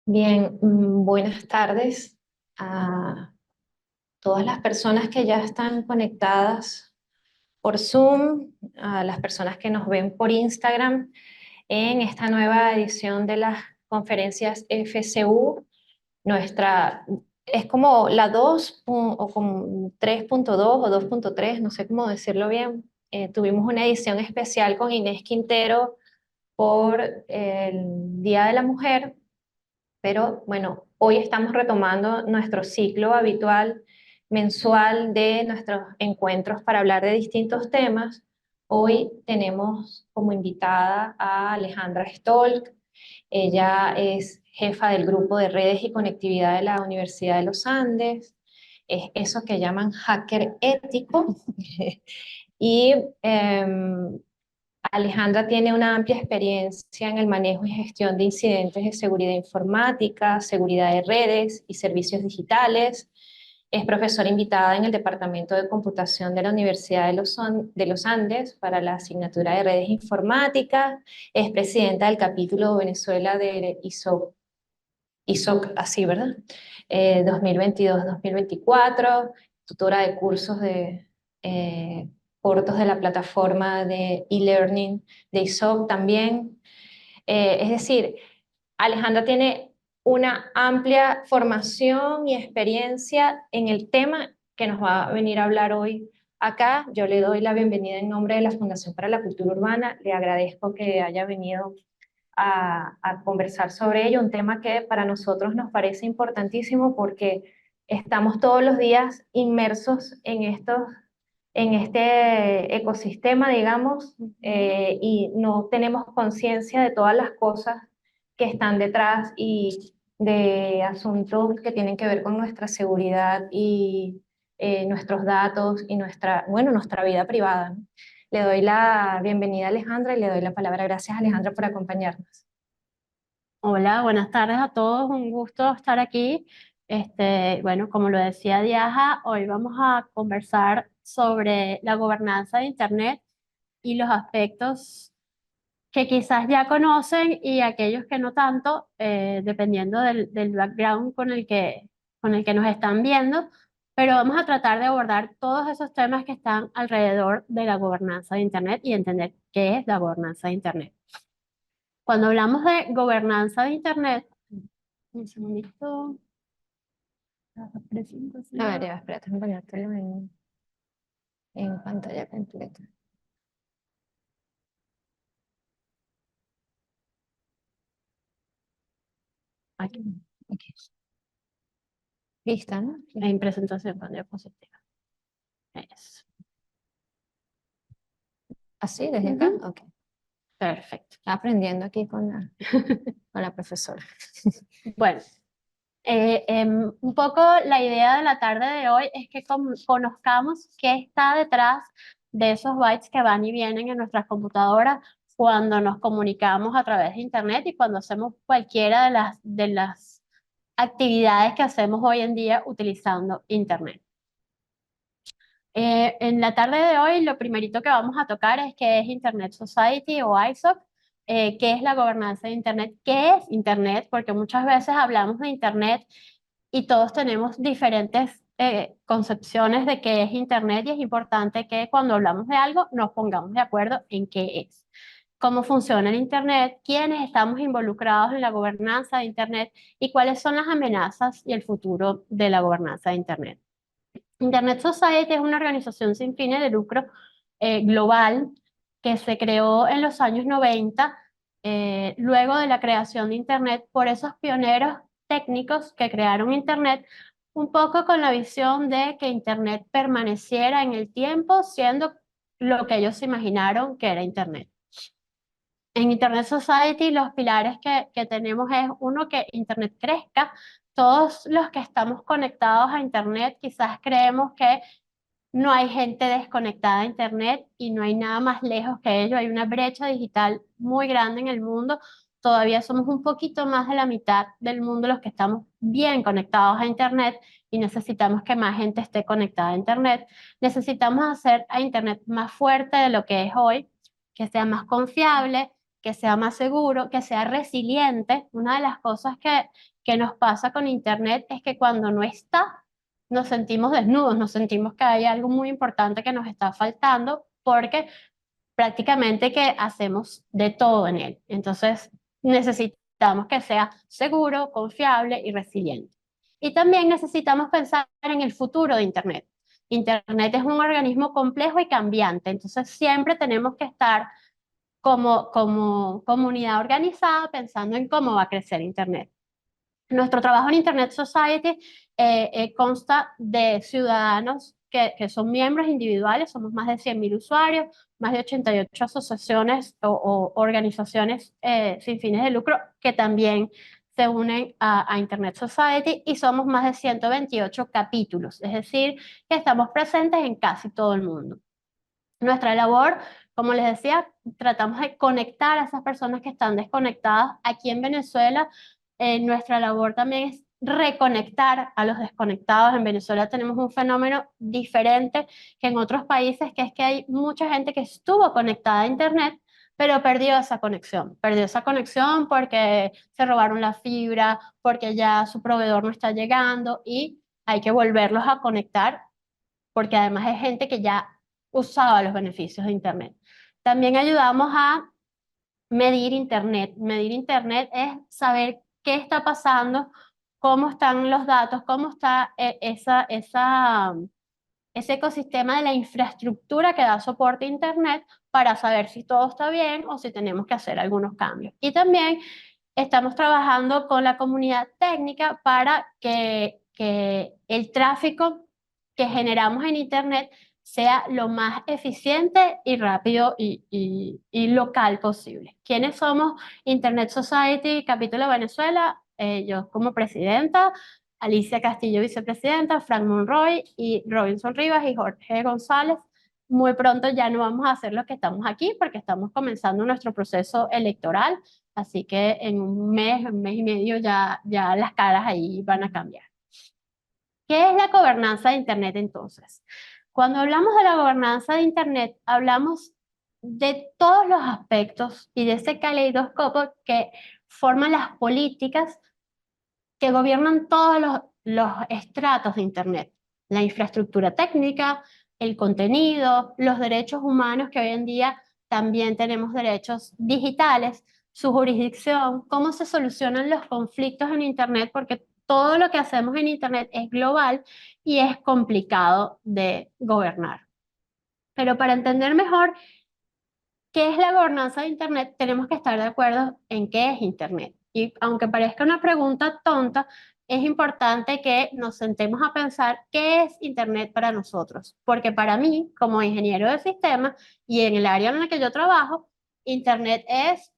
Bien, buenas tardes a todas las personas que ya están conectadas por Zoom, a las personas que nos ven por Instagram en esta nueva edición de las conferencias FCU. Nuestra es como la 2 o como 3.2 o 2.3, no sé cómo decirlo bien. Tuvimos una edición especial con Inés Quintero por el Día de la Mujer. Pero bueno, hoy estamos retomando nuestro ciclo habitual mensual de nuestros encuentros para hablar de distintos temas. Hoy tenemos como invitada a Alejandra Stolk. Ella es jefa del grupo de redes y conectividad de la Universidad de los Andes. Es eso que llaman hacker ético. Y Alejandra tiene una amplia experiencia en el manejo y gestión de incidentes de seguridad informática, seguridad de redes y servicios digitales. Es profesora invitada en el Departamento de Computación de la Universidad de los Andes para la asignatura de redes informáticas. Es presidenta del capítulo Venezuela de ISOC, así, ¿verdad? 2022-2024, tutora de cursos de cortos de la plataforma de e-learning de ISOC también. Es decir, Alejandra tiene una amplia formación y experiencia en el tema que nos va a venir a hablar hoy acá. Yo le doy la bienvenida en nombre de la Fundación para la Cultura Urbana. Le agradezco que haya venido a conversar sobre ello, un tema que para nosotros nos parece importantísimo porque estamos todos los días inmersos en este ecosistema, digamos, y no tenemos conciencia de todas las cosas que están detrás y de asuntos que tienen que ver con nuestra seguridad y nuestros datos y nuestra vida privada, ¿no? Le doy la bienvenida a Alejandra y le doy la palabra. Gracias, Alejandra, por acompañarnos. Hola, buenas tardes a todos, un gusto estar aquí. Bueno, como lo decía Diaja, hoy vamos a conversar sobre la gobernanza de Internet y los aspectos que quizás ya conocen y aquellos que no tanto, dependiendo del background con el que nos están viendo, pero vamos a tratar de abordar todos esos temas que están alrededor de la gobernanza de Internet y entender qué es la gobernanza de Internet. Cuando hablamos de gobernanza de Internet, un segundito. La A ver, presentación. ya, espérate, voy a ponértelo en pantalla completa. Aquí, Ok. Lista, ¿no? Sí. en presentación con diapositiva. Eso. ¿Así, desde acá? Ujú. Ok. Perfecto. Aprendiendo aquí con la profesora. Bueno, un poco la idea de la tarde de hoy es que conozcamos qué está detrás de esos bytes que van y vienen en nuestras computadoras cuando nos comunicamos a través de Internet y cuando hacemos cualquiera de las actividades que hacemos hoy en día utilizando Internet. En la tarde de hoy, lo primerito que vamos a tocar es qué es Internet Society o ISOC, qué es la gobernanza de Internet, qué es Internet, porque muchas veces hablamos de Internet y todos tenemos diferentes concepciones de qué es Internet y es importante que cuando hablamos de algo nos pongamos de acuerdo en qué es, cómo funciona el Internet, quiénes estamos involucrados en la gobernanza de Internet y cuáles son las amenazas y el futuro de la gobernanza de Internet. Internet Society es una organización sin fines de lucro global que se creó en los años 90, luego de la creación de Internet por esos pioneros técnicos que crearon Internet, un poco con la visión de que Internet permaneciera en el tiempo siendo lo que ellos se imaginaron que era Internet. En Internet Society los pilares que tenemos es uno, que Internet crezca. Todos los que estamos conectados a Internet quizás creemos que no hay gente desconectada a Internet y no hay nada más lejos que ello. Hay una brecha digital muy grande en el mundo. Todavía somos un poquito más de la mitad del mundo los que estamos bien conectados a Internet y necesitamos que más gente esté conectada a Internet. Necesitamos hacer a Internet más fuerte de lo que es hoy, que sea más confiable, que sea más seguro, que sea resiliente. Una de las cosas que nos pasa con Internet es que cuando no está, nos sentimos desnudos, nos sentimos que hay algo muy importante que nos está faltando porque prácticamente que hacemos de todo en él. Entonces, necesitamos que sea seguro, confiable y resiliente. Y también necesitamos pensar en el futuro de Internet. Internet es un organismo complejo y cambiante, entonces siempre tenemos que estar como comunidad organizada pensando en cómo va a crecer Internet. Nuestro trabajo en Internet Society consta de ciudadanos que son miembros individuales, somos más de 100.000 usuarios, más de 88 asociaciones o organizaciones sin fines de lucro que también se unen a Internet Society y somos más de 128 capítulos, es decir, que estamos presentes en casi todo el mundo. Nuestra labor, como les decía, tratamos de conectar a esas personas que están desconectadas. Aquí en Venezuela, nuestra labor también es reconectar a los desconectados. En Venezuela tenemos un fenómeno diferente que en otros países, que es que hay mucha gente que estuvo conectada a Internet, pero perdió esa conexión. Perdió esa conexión porque se robaron la fibra, porque ya su proveedor no está llegando y hay que volverlos a conectar porque además es gente que ya usaba los beneficios de Internet. También ayudamos a medir Internet. Medir Internet es saber qué está pasando, cómo están los datos, cómo está ese ecosistema de la infraestructura que da soporte a Internet para saber si todo está bien o si tenemos que hacer algunos cambios. Y también estamos trabajando con la comunidad técnica para que el tráfico que generamos en Internet sea lo más eficiente y rápido y local posible. ¿Quiénes somos Internet Society, capítulo Venezuela? Yo como presidenta, Alicia Castillo, vicepresidenta, Frank Monroy y Robinson Rivas y Jorge González. Muy pronto ya no vamos a hacer lo que estamos aquí porque estamos comenzando nuestro proceso electoral. Así que en un mes y medio ya las caras ahí van a cambiar. ¿Qué es la gobernanza de Internet entonces? Cuando hablamos de la gobernanza de Internet, hablamos de todos los aspectos y de ese caleidoscopo que forman las políticas que gobiernan todos los estratos de Internet. La infraestructura técnica, el contenido, los derechos humanos, que hoy en día también tenemos derechos digitales, su jurisdicción, cómo se solucionan los conflictos en Internet, porque todo lo que hacemos en Internet es global y es complicado de gobernar. Pero para entender mejor ¿qué es la gobernanza de Internet? Tenemos que estar de acuerdo en qué es Internet. Y aunque parezca una pregunta tonta, es importante que nos sentemos a pensar qué es Internet para nosotros. Porque para mí, como ingeniero de sistemas y en el área en la que yo trabajo, Internet es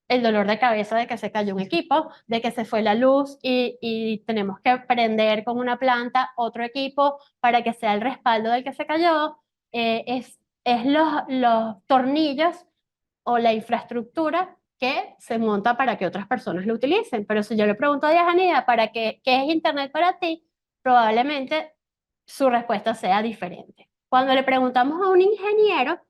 el dolor de cabeza de que se cayó un equipo, de que se fue la luz y tenemos que prender con una planta otro equipo para que sea el respaldo del que se cayó. Es los tornillos o la infraestructura que se monta para que otras personas lo utilicen. Pero si yo le pregunto a Dianida ¿para qué es Internet para ti? Probablemente su respuesta sea diferente. Cuando le preguntamos a un ingeniero,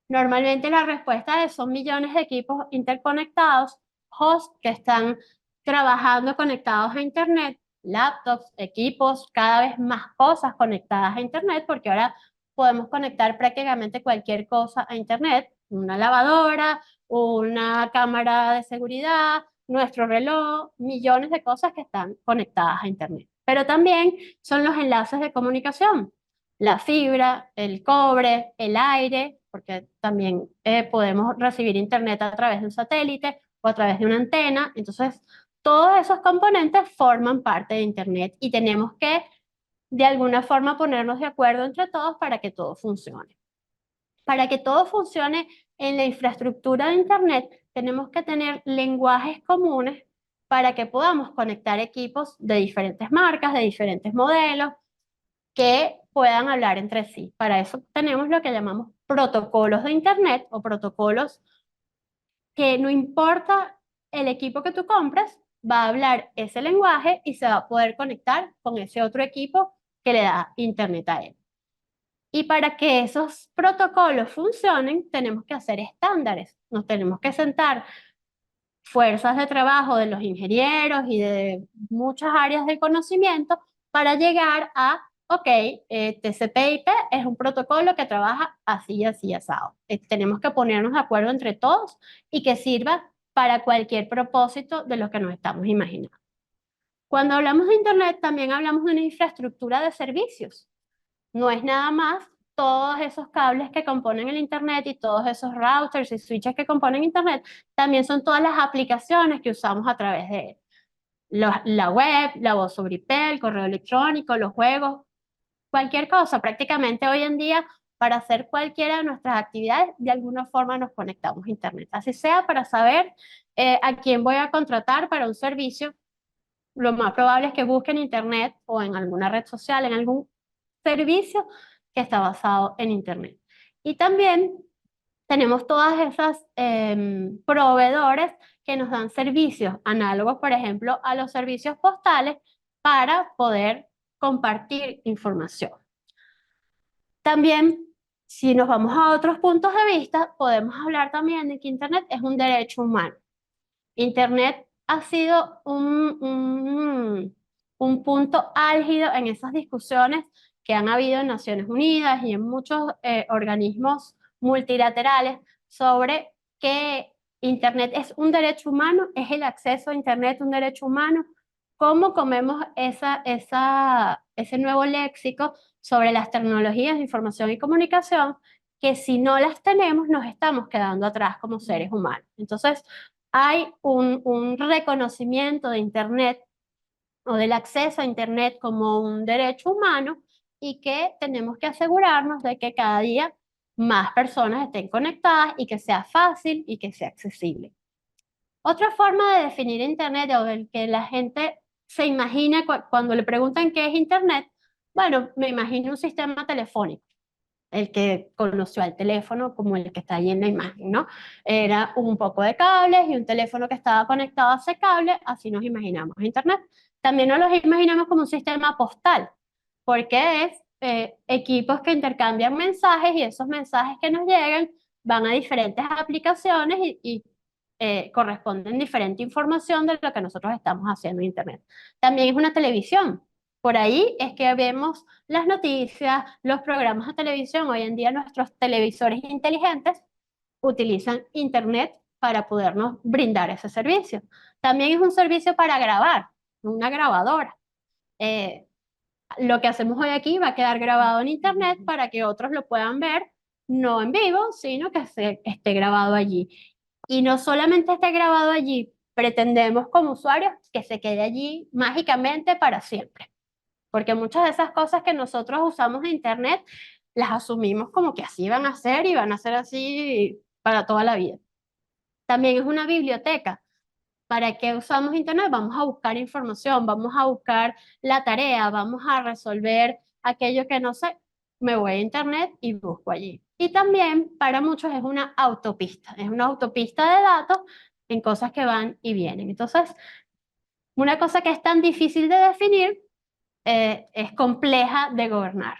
normalmente la respuesta es son millones de equipos interconectados, hosts que están trabajando conectados a Internet, laptops, equipos, cada vez más cosas conectadas a Internet, porque ahora podemos conectar prácticamente cualquier cosa a Internet, una lavadora, una cámara de seguridad, nuestro reloj, millones de cosas que están conectadas a Internet. Pero también son los enlaces de comunicación, la fibra, el cobre, el aire, porque también podemos recibir internet a través de un satélite o a través de una antena. Entonces, todos esos componentes forman parte de internet y tenemos que de alguna forma ponernos de acuerdo entre todos para que todo funcione. Para que todo funcione en la infraestructura de internet, tenemos que tener lenguajes comunes para que podamos conectar equipos de diferentes marcas, de diferentes modelos, que puedan hablar entre sí. Para eso tenemos lo que llamamos protocolos de Internet o protocolos que no importa el equipo que tú compres, va a hablar ese lenguaje y se va a poder conectar con ese otro equipo que le da Internet a él. Y para que esos protocolos funcionen, tenemos que hacer estándares. Nos tenemos que sentar fuerzas de trabajo de los ingenieros y de muchas áreas del conocimiento para llegar a, ok, TCP/IP es un protocolo que trabaja así y así asado. Tenemos que ponernos de acuerdo entre todos y que sirva para cualquier propósito de lo que nos estamos imaginando. Cuando hablamos de Internet, también hablamos de una infraestructura de servicios. No es nada más todos esos cables que componen el Internet y todos esos routers y switches que componen Internet, también son todas las aplicaciones que usamos a través de él. La web, la voz sobre IP, el correo electrónico, los juegos, cualquier cosa. Prácticamente hoy en día, para hacer cualquiera de nuestras actividades, de alguna forma nos conectamos a Internet. Así sea para saber a quién voy a contratar para un servicio, lo más probable es que busque en Internet o en alguna red social, en algún servicio que está basado en Internet. Y también tenemos todas esas proveedores que nos dan servicios análogos, por ejemplo, a los servicios postales para poder compartir información. También, si nos vamos a otros puntos de vista, podemos hablar también de que Internet es un derecho humano. Internet ha sido un punto álgido en esas discusiones que han habido en Naciones Unidas y en muchos organismos multilaterales sobre que Internet es un derecho humano, es el acceso a Internet un derecho humano. ¿Cómo comemos ese nuevo léxico sobre las tecnologías de información y comunicación? Que si no las tenemos, nos estamos quedando atrás como seres humanos. Entonces, hay un reconocimiento de Internet o del acceso a Internet como un derecho humano y que tenemos que asegurarnos de que cada día más personas estén conectadas y que sea fácil y que sea accesible. Otra forma de definir Internet o el que la gente se imagina cuando le preguntan qué es Internet, bueno, me imagino un sistema telefónico, el que conoció al teléfono como el que está ahí en la imagen, ¿no? Era un poco de cables y un teléfono que estaba conectado a ese cable, así nos imaginamos Internet. También nos los imaginamos como un sistema postal, porque es equipos que intercambian mensajes y esos mensajes que nos llegan van a diferentes aplicaciones y corresponden diferente información de lo que nosotros estamos haciendo en Internet. También es una televisión. Por ahí es que vemos las noticias, los programas de televisión. Hoy en día nuestros televisores inteligentes utilizan Internet para podernos brindar ese servicio. También es un servicio para grabar, una grabadora. Eh, lo que hacemos hoy aquí va a quedar grabado en Internet para que otros lo puedan ver, no en vivo, sino que esté grabado allí. Y no solamente esté grabado allí, pretendemos como usuarios que se quede allí mágicamente para siempre. Porque muchas de esas cosas que nosotros usamos en Internet las asumimos como que así van a ser y van a ser así para toda la vida. También es una biblioteca. ¿Para qué usamos Internet? Vamos a buscar información, vamos a buscar la tarea, vamos a resolver aquello que no sé. Me voy a Internet y busco allí. Y también para muchos es una autopista de datos en cosas que van y vienen. Entonces, una cosa que es tan difícil de definir es compleja de gobernar.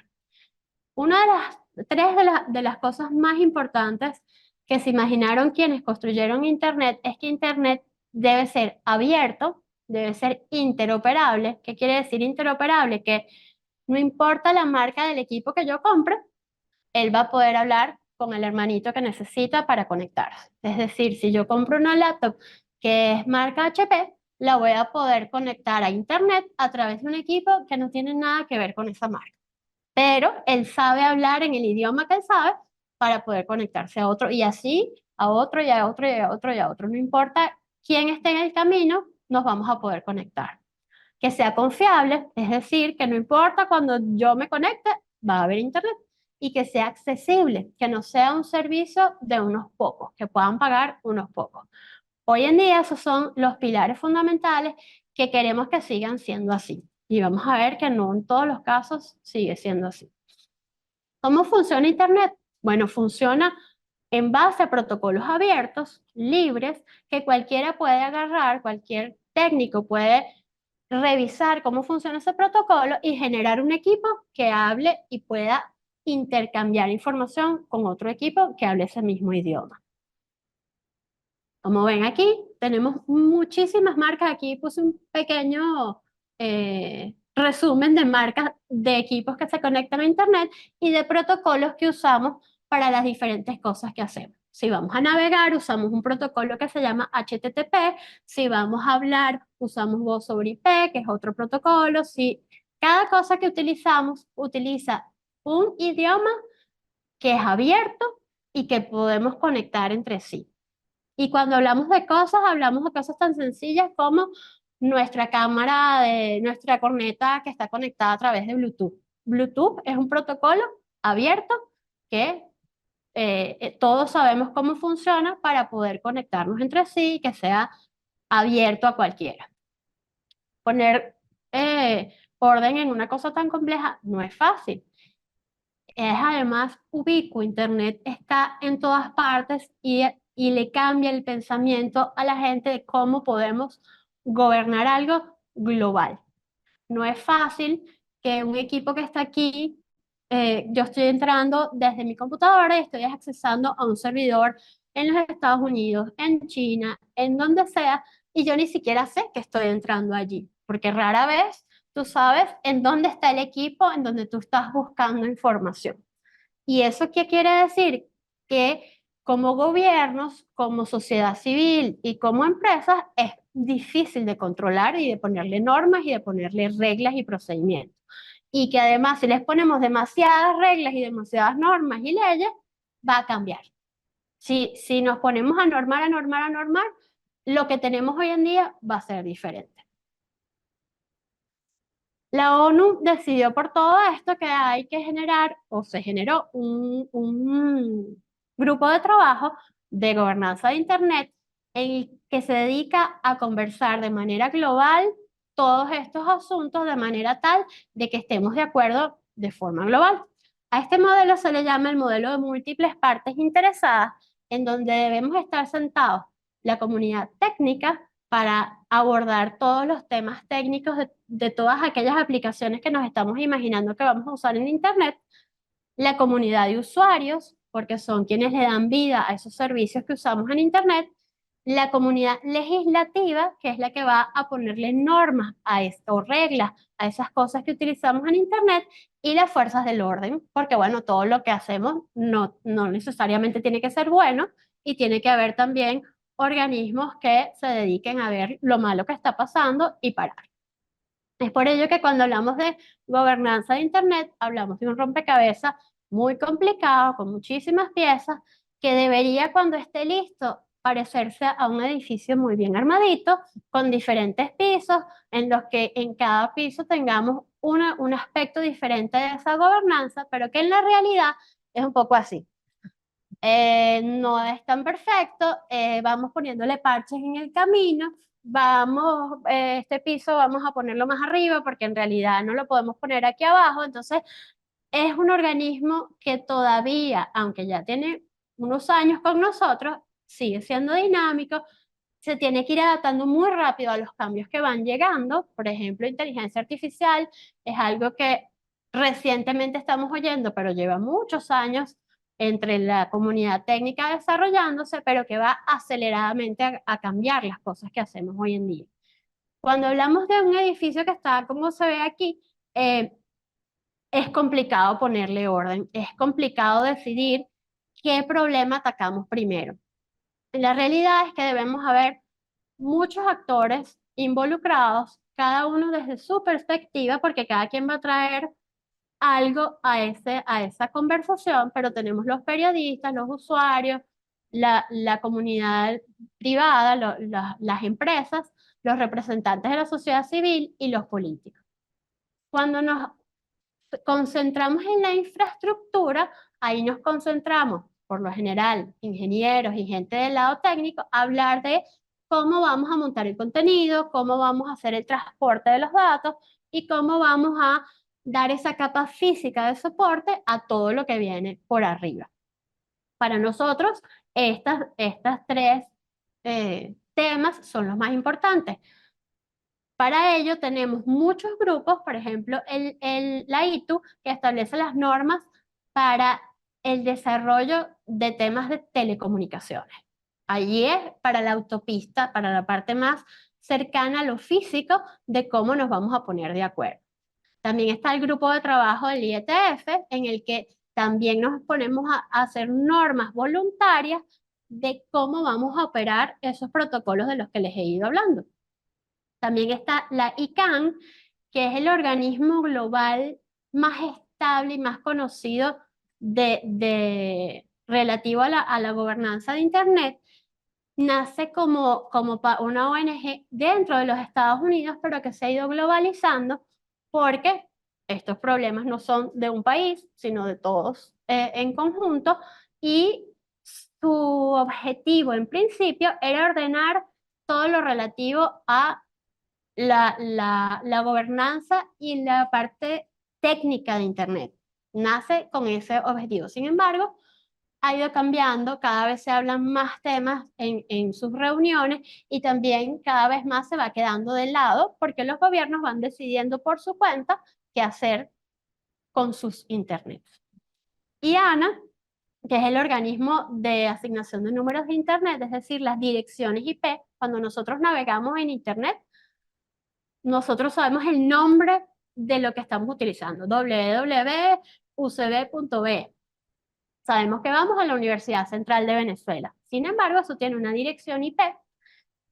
Una de las tres de las cosas más importantes que se imaginaron quienes construyeron Internet es que Internet debe ser abierto, debe ser interoperable. ¿Qué quiere decir interoperable? Que no importa la marca del equipo que yo compre, él va a poder hablar con el hermanito que necesita para conectarse. Es decir, si yo compro una laptop que es marca HP, la voy a poder conectar a Internet a través de un equipo que no tiene nada que ver con esa marca. Pero él sabe hablar en el idioma que él sabe para poder conectarse a otro y así a otro y a otro y a otro y a otro. No importa quién esté en el camino, nos vamos a poder conectar. Que sea confiable, es decir, que no importa cuando yo me conecte, va a haber internet. Y que sea accesible, que no sea un servicio de unos pocos, que puedan pagar unos pocos. Hoy en día esos son los pilares fundamentales que queremos que sigan siendo así. Y vamos a ver que no en todos los casos sigue siendo así. ¿Cómo funciona Internet? Bueno, funciona en base a protocolos abiertos, libres, que cualquiera puede agarrar, cualquier técnico puede revisar cómo funciona ese protocolo y generar un equipo que hable y pueda intercambiar información con otro equipo que hable ese mismo idioma. Como ven aquí, tenemos muchísimas marcas. Aquí puse un pequeño resumen de marcas de equipos que se conectan a Internet y de protocolos que usamos para las diferentes cosas que hacemos. Si vamos a navegar, usamos un protocolo que se llama HTTP. Si vamos a hablar, usamos voz sobre IP, que es otro protocolo. Si cada cosa que utilizamos utiliza un idioma que es abierto y que podemos conectar entre sí. Y cuando hablamos de cosas tan sencillas como nuestra cámara de nuestra corneta que está conectada a través de Bluetooth. Bluetooth es un protocolo abierto que todos sabemos cómo funciona para poder conectarnos entre sí y que sea abierto a cualquiera. Poner orden en una cosa tan compleja no es fácil. Es además ubicuo, Internet está en todas partes y le cambia el pensamiento a la gente de cómo podemos gobernar algo global. No es fácil que un equipo que está aquí, yo estoy entrando desde mi computadora y estoy accesando a un servidor en los Estados Unidos, en China, en donde sea, y yo ni siquiera sé que estoy entrando allí, porque rara vez tú sabes en dónde está el equipo en donde tú estás buscando información. ¿Y eso qué quiere decir? Que como gobiernos, como sociedad civil y como empresas es difícil de controlar y de ponerle normas y de ponerle reglas y procedimientos. Y que además si les ponemos demasiadas reglas y demasiadas normas y leyes, va a cambiar. Si nos ponemos a normar, lo que tenemos hoy en día va a ser diferente. La ONU decidió por todo esto que hay que generar o se generó un grupo de trabajo de gobernanza de Internet en el que se dedica a conversar de manera global todos estos asuntos de manera tal de que estemos de acuerdo de forma global. A este modelo se le llama el modelo de múltiples partes interesadas, en donde debemos estar sentados la comunidad técnica para abordar todos los temas técnicos de todas aquellas aplicaciones que nos estamos imaginando que vamos a usar en Internet, la comunidad de usuarios, porque son quienes le dan vida a esos servicios que usamos en Internet, la comunidad legislativa, que es la que va a ponerle normas a esto, o reglas a esas cosas que utilizamos en Internet, y las fuerzas del orden, porque bueno, todo lo que hacemos no necesariamente tiene que ser bueno y tiene que haber también organismos que se dediquen a ver lo malo que está pasando y parar. Es por ello que cuando hablamos de gobernanza de Internet, hablamos de un rompecabezas muy complicado, con muchísimas piezas, que debería cuando esté listo parecerse a un edificio muy bien armadito, con diferentes pisos, en los que en cada piso tengamos un aspecto diferente de esa gobernanza, pero que en la realidad es un poco así. No es tan perfecto, vamos poniéndole parches en el camino, este piso vamos a ponerlo más arriba porque en realidad no lo podemos poner aquí abajo, entonces es un organismo que todavía, aunque ya tiene unos años con nosotros, sigue siendo dinámico, se tiene que ir adaptando muy rápido a los cambios que van llegando. Por ejemplo, inteligencia artificial es algo que recientemente estamos oyendo, pero lleva muchos años entre la comunidad técnica desarrollándose, pero que va aceleradamente a cambiar las cosas que hacemos hoy en día. Cuando hablamos de un edificio que está como se ve aquí, es complicado ponerle orden, es complicado decidir qué problema atacamos primero. La realidad es que debemos haber muchos actores involucrados, cada uno desde su perspectiva, porque cada quien va a traer algo a esa conversación, pero tenemos los periodistas, los usuarios, la comunidad privada, las empresas, los representantes de la sociedad civil y los políticos. Cuando nos concentramos en la infraestructura, ahí nos concentramos, por lo general, ingenieros y gente del lado técnico, a hablar de cómo vamos a montar el contenido, cómo vamos a hacer el transporte de los datos y cómo vamos a dar esa capa física de soporte a todo lo que viene por arriba. Para nosotros, estas tres temas son los más importantes. Para ello tenemos muchos grupos, por ejemplo, la ITU, que establece las normas para el desarrollo de temas de telecomunicaciones. Allí es para la autopista, para la parte más cercana a lo físico de cómo nos vamos a poner de acuerdo. También está el grupo de trabajo del IETF, en el que también nos ponemos a hacer normas voluntarias de cómo vamos a operar esos protocolos de los que les he ido hablando. También está la ICANN, que es el organismo global más estable y más conocido relativo a la gobernanza de Internet. Nace como una ONG dentro de los Estados Unidos, pero que se ha ido globalizando porque estos problemas no son de un país, sino de todos en conjunto. Y su objetivo en principio era ordenar todo lo relativo a la gobernanza y la parte técnica de Internet. Nace con ese objetivo. Sin embargo, ha ido cambiando, cada vez se hablan más temas en sus reuniones y también cada vez más se va quedando de lado porque los gobiernos van decidiendo por su cuenta qué hacer con sus internets. Y ANA, que es el organismo de asignación de números de internet, es decir, las direcciones IP, cuando nosotros navegamos en internet, nosotros sabemos el nombre de lo que estamos utilizando, www.ucb.be. Sabemos que vamos a la Universidad Central de Venezuela. Sin embargo, eso tiene una dirección IP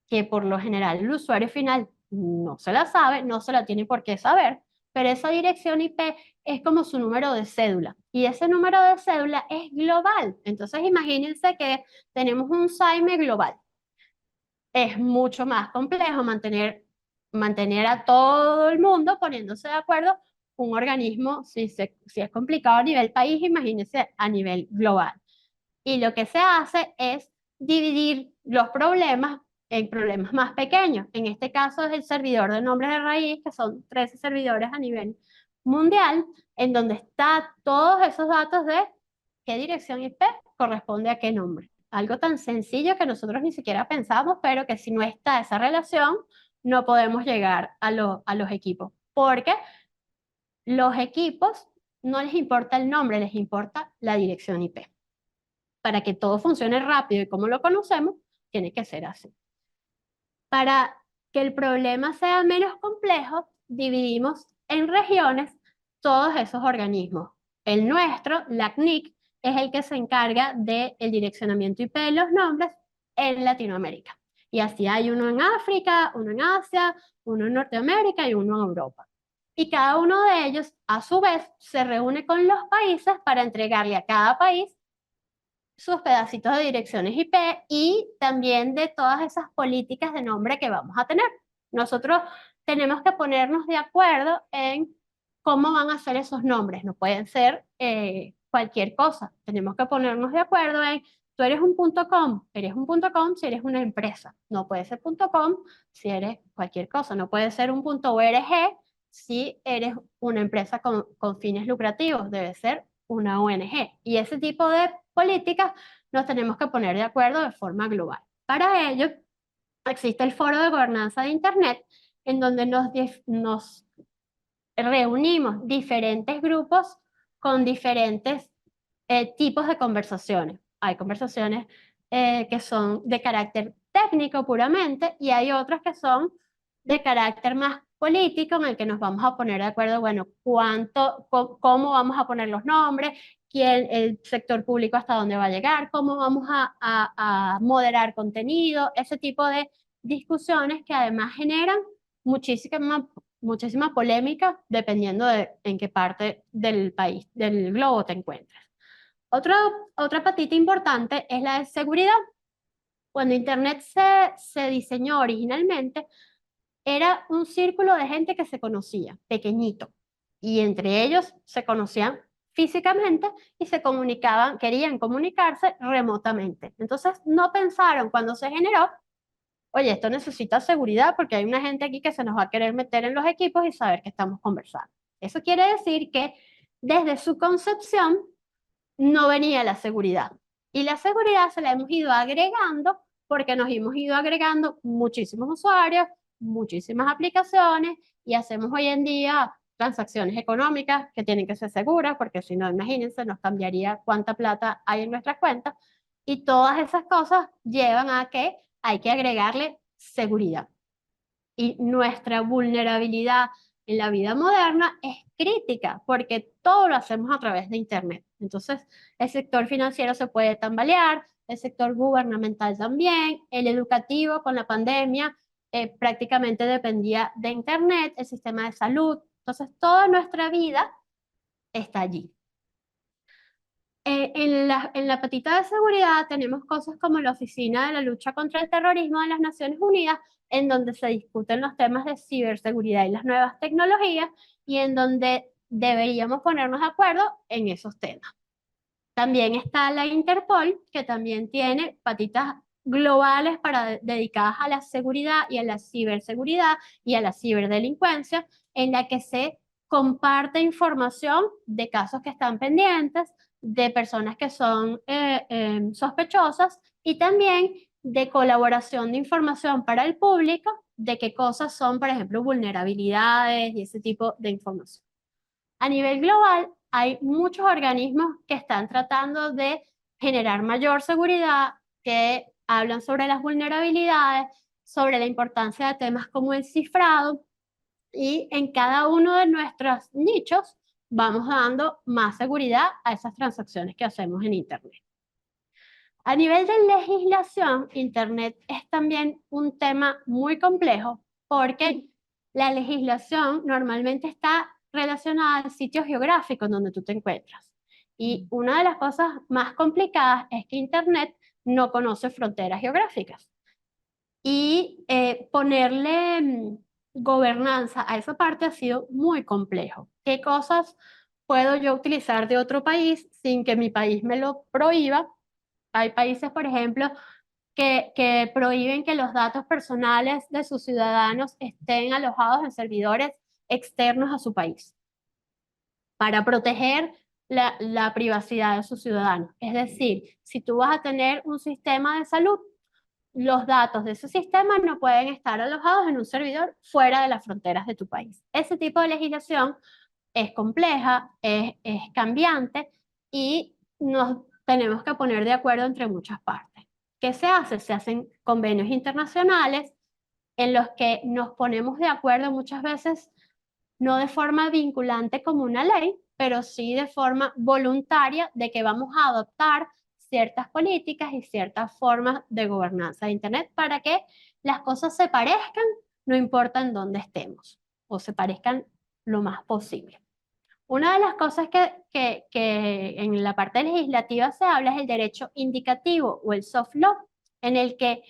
que por lo general el usuario final no se la sabe, no se la tiene por qué saber, pero esa dirección IP es como su número de cédula y ese número de cédula es global. Entonces imagínense que tenemos un SAIME global. Es mucho más complejo mantener a todo el mundo poniéndose de acuerdo. Un organismo, si es complicado a nivel país, imagínense a nivel global. Y lo que se hace es dividir los problemas en problemas más pequeños. En este caso es el servidor de nombres de raíz, que son 13 servidores a nivel mundial, en donde está todos esos datos de qué dirección IP corresponde a qué nombre. Algo tan sencillo que nosotros ni siquiera pensamos, pero que si no está esa relación, no podemos llegar a los equipos. Porque los equipos no les importa el nombre, les importa la dirección IP. Para que todo funcione rápido y como lo conocemos, tiene que ser así. Para que el problema sea menos complejo, dividimos en regiones todos esos organismos. El nuestro, la CNIC, es el que se encarga del direccionamiento IP de los nombres en Latinoamérica. Y así hay uno en África, uno en Asia, uno en Norteamérica y uno en Europa. Y cada uno de ellos, a su vez, se reúne con los países para entregarle a cada país sus pedacitos de direcciones IP y también de todas esas políticas de nombre que vamos a tener. Nosotros tenemos que ponernos de acuerdo en cómo van a ser esos nombres. No pueden ser cualquier cosa. Tenemos que ponernos de acuerdo en, tú eres un .com, eres un .com si eres una empresa. No puede ser .com si eres cualquier cosa. No puede ser un .org si eres una empresa con fines lucrativos. Debe ser una ONG. Y ese tipo de políticas nos tenemos que poner de acuerdo de forma global. Para ello, existe el Foro de Gobernanza de Internet, en donde nos reunimos diferentes grupos con diferentes tipos de conversaciones. Hay conversaciones que son de carácter técnico puramente y hay otras que son de carácter más político en el que nos vamos a poner de acuerdo, bueno, cómo vamos a poner los nombres, quién, el sector público hasta dónde va a llegar, cómo vamos a moderar contenido, ese tipo de discusiones que además generan muchísima polémica dependiendo de en qué parte del país, del globo te encuentres. Otra patita importante es la de seguridad. Cuando Internet se diseñó originalmente, era un círculo de gente que se conocía, pequeñito, y entre ellos se conocían físicamente y se comunicaban, querían comunicarse remotamente. Entonces no pensaron cuando se generó, oye, esto necesita seguridad porque hay una gente aquí que se nos va a querer meter en los equipos y saber que estamos conversando. Eso quiere decir que desde su concepción no venía la seguridad. Y la seguridad se la hemos ido agregando porque nos hemos ido agregando muchísimos usuarios, muchísimas aplicaciones y hacemos hoy en día transacciones económicas que tienen que ser seguras porque si no, imagínense, nos cambiaría cuánta plata hay en nuestras cuentas. Y todas esas cosas llevan a que hay que agregarle seguridad. Y nuestra vulnerabilidad en la vida moderna es crítica porque todo lo hacemos a través de Internet. Entonces, el sector financiero se puede tambalear, el sector gubernamental también, el educativo con la pandemia prácticamente dependía de Internet, el sistema de salud. Entonces, toda nuestra vida está allí. En la patita de seguridad tenemos cosas como la Oficina de la Lucha contra el Terrorismo de las Naciones Unidas, en donde se discuten los temas de ciberseguridad y las nuevas tecnologías, y en donde deberíamos ponernos de acuerdo en esos temas. También está la Interpol, que también tiene patitas globales dedicadas a la seguridad y a la ciberseguridad y a la ciberdelincuencia, en la que se comparte información de casos que están pendientes, de personas que son sospechosas y también de colaboración de información para el público de qué cosas son, por ejemplo, vulnerabilidades y ese tipo de información. A nivel global, hay muchos organismos que están tratando de generar mayor seguridad, que hablan sobre las vulnerabilidades, sobre la importancia de temas como el cifrado, y en cada uno de nuestros nichos vamos dando más seguridad a esas transacciones que hacemos en Internet. A nivel de legislación, Internet es también un tema muy complejo porque la legislación normalmente está relacionada al sitio geográfico en donde tú te encuentras. Y una de las cosas más complicadas es que Internet no conoce fronteras geográficas. Y ponerle gobernanza a esa parte ha sido muy complejo. ¿Qué cosas puedo yo utilizar de otro país sin que mi país me lo prohíba? Hay países, por ejemplo, que prohíben que los datos personales de sus ciudadanos estén alojados en servidores externos a su país para proteger la privacidad de sus ciudadanos. Es decir, si tú vas a tener un sistema de salud, los datos de ese sistema no pueden estar alojados en un servidor fuera de las fronteras de tu país. Ese tipo de legislación es compleja, es cambiante y nos tenemos que poner de acuerdo entre muchas partes. ¿Qué se hace? Se hacen convenios internacionales en los que nos ponemos de acuerdo muchas veces, no de forma vinculante como una ley, pero sí de forma voluntaria de que vamos a adoptar ciertas políticas y ciertas formas de gobernanza de Internet para que las cosas se parezcan, no importa en dónde estemos, o se parezcan lo más posible. Una de las cosas que en la parte legislativa se habla es el derecho indicativo o el soft law, en el que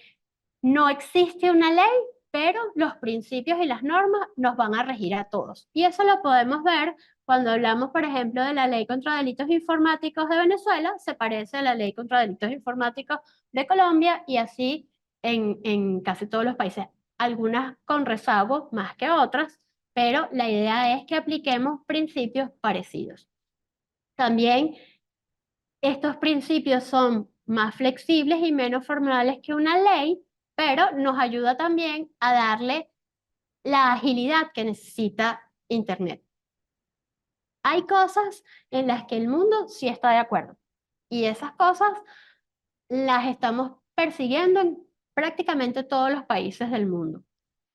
no existe una ley, pero los principios y las normas nos van a regir a todos. Y eso lo podemos ver cuando hablamos, por ejemplo, de la ley contra delitos informáticos de Venezuela, se parece a la ley contra delitos informáticos de Colombia y así en casi todos los países, algunas con rezago más que otras, pero la idea es que apliquemos principios parecidos. También estos principios son más flexibles y menos formales que una ley, pero nos ayuda también a darle la agilidad que necesita Internet. Hay cosas en las que el mundo sí está de acuerdo y esas cosas las estamos persiguiendo en prácticamente todos los países del mundo.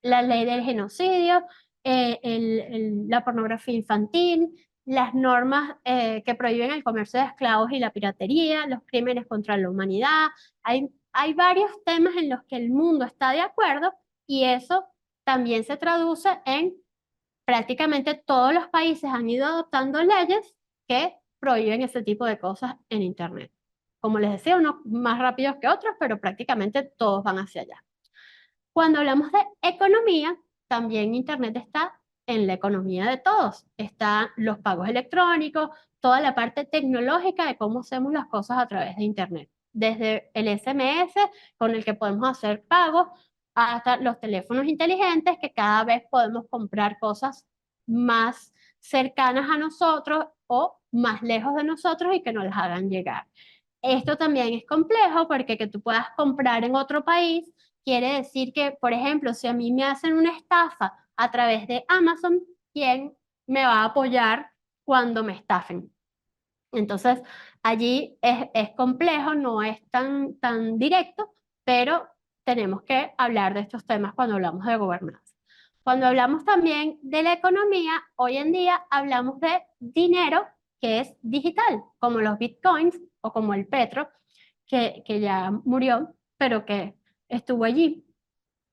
La ley del genocidio, la pornografía infantil, las normas que prohíben el comercio de esclavos y la piratería, los crímenes contra la humanidad. Hay varios temas en los que el mundo está de acuerdo y eso también se traduce en prácticamente todos los países han ido adoptando leyes que prohíben ese tipo de cosas en Internet. Como les decía, unos más rápidos que otros, pero prácticamente todos van hacia allá. Cuando hablamos de economía, también Internet está en la economía de todos. Están los pagos electrónicos, toda la parte tecnológica de cómo hacemos las cosas a través de Internet. Desde el SMS con el que podemos hacer pagos hasta los teléfonos inteligentes que cada vez podemos comprar cosas más cercanas a nosotros o más lejos de nosotros y que nos las hagan llegar. Esto también es complejo porque que tú puedas comprar en otro país quiere decir que, por ejemplo, si a mí me hacen una estafa a través de Amazon, ¿quién me va a apoyar cuando me estafen? Entonces, allí es complejo, no es tan directo, pero tenemos que hablar de estos temas cuando hablamos de gobernanza. Cuando hablamos también de la economía, hoy en día hablamos de dinero que es digital, como los bitcoins o como el petro, que ya murió, pero que estuvo allí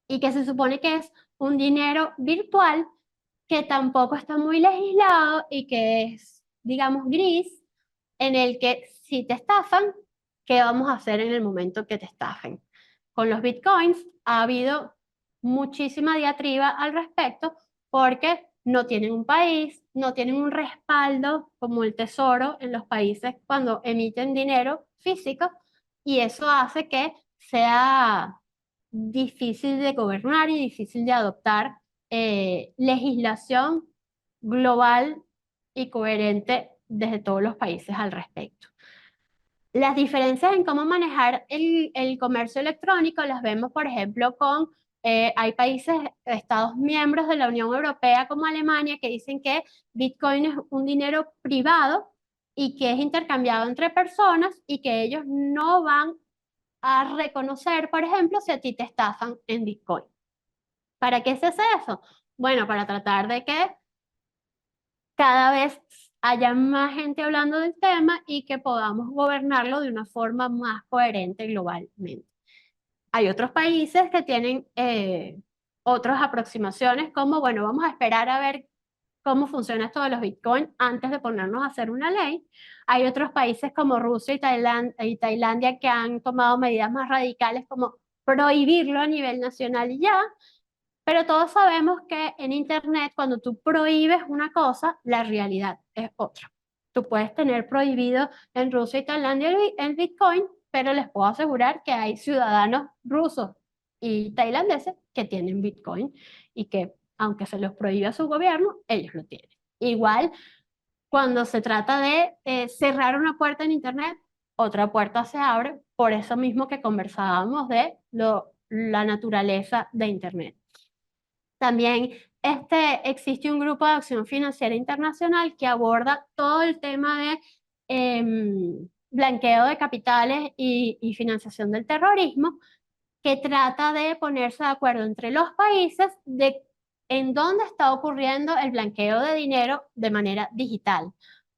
y que se supone que es un dinero virtual que tampoco está muy legislado y que es, digamos, gris, en el que si te estafan, ¿qué vamos a hacer en el momento que te estafen? Con los bitcoins ha habido muchísima diatriba al respecto porque no tienen un país, no tienen un respaldo como el tesoro en los países cuando emiten dinero físico y eso hace que sea difícil de gobernar y difícil de adoptar legislación global y coherente desde todos los países al respecto. Las diferencias en cómo manejar el comercio electrónico las vemos, por ejemplo, hay países, estados miembros de la Unión Europea como Alemania que dicen que Bitcoin es un dinero privado y que es intercambiado entre personas y que ellos no van a reconocer, por ejemplo, si a ti te estafan en Bitcoin. ¿Para qué se hace eso? Bueno, para tratar de que cada vez haya más gente hablando del tema y que podamos gobernarlo de una forma más coherente globalmente. Hay otros países que tienen otras aproximaciones como, bueno, vamos a esperar a ver cómo funciona esto de los bitcoins antes de ponernos a hacer una ley. Hay otros países como Rusia y Tailandia que han tomado medidas más radicales como prohibirlo a nivel nacional y ya. Pero todos sabemos que en Internet, cuando tú prohíbes una cosa, la realidad es otra. Tú puedes tener prohibido en Rusia y Tailandia el Bitcoin, pero les puedo asegurar que hay ciudadanos rusos y tailandeses que tienen Bitcoin y que, aunque se los prohíba su gobierno, ellos lo tienen. Igual, cuando se trata de cerrar una puerta en Internet, otra puerta se abre, por eso mismo que conversábamos de la naturaleza de Internet. También existe un grupo de acción financiera internacional que aborda todo el tema de blanqueo de capitales y financiación del terrorismo, que trata de ponerse de acuerdo entre los países de en dónde está ocurriendo el blanqueo de dinero de manera digital,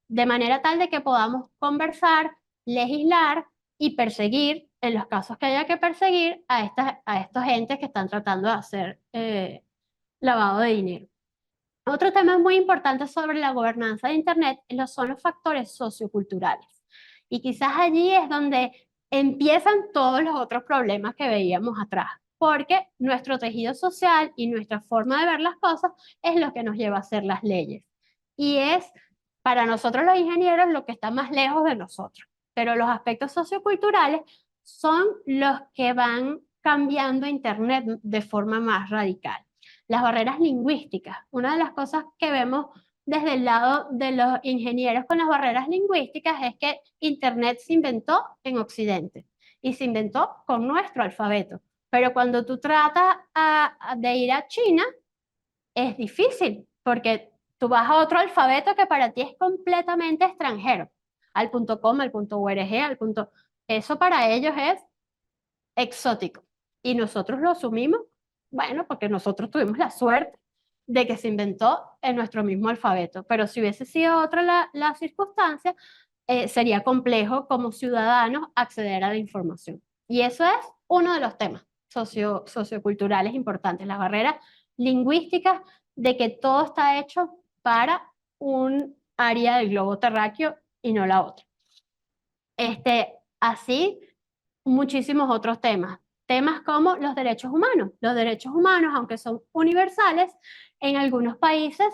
de manera tal de que podamos conversar, legislar y perseguir, en los casos que haya que perseguir, a estos entes que están tratando de hacer lavado de dinero. Otro tema muy importante sobre la gobernanza de Internet son los factores socioculturales. Y quizás allí es donde empiezan todos los otros problemas que veíamos atrás, porque nuestro tejido social y nuestra forma de ver las cosas es lo que nos lleva a hacer las leyes. Y es para nosotros los ingenieros lo que está más lejos de nosotros. Pero los aspectos socioculturales son los que van cambiando Internet de forma más radical. Las barreras lingüísticas. Una de las cosas que vemos desde el lado de los ingenieros con las barreras lingüísticas es que Internet se inventó en Occidente y se inventó con nuestro alfabeto. Pero cuando tú tratas de ir a China, es difícil porque tú vas a otro alfabeto que para ti es completamente extranjero. Al punto .com, al punto .org, al punto... Eso para ellos es exótico. Y nosotros lo asumimos, bueno, porque nosotros tuvimos la suerte de que se inventó en nuestro mismo alfabeto. Pero si hubiese sido otra la circunstancia, sería complejo como ciudadanos acceder a la información. Y eso es uno de los temas socioculturales importantes, las barreras lingüísticas de que todo está hecho para un área del globo terráqueo y no la otra. Así, muchísimos otros temas. Temas como los derechos humanos. Los derechos humanos, aunque son universales, en algunos países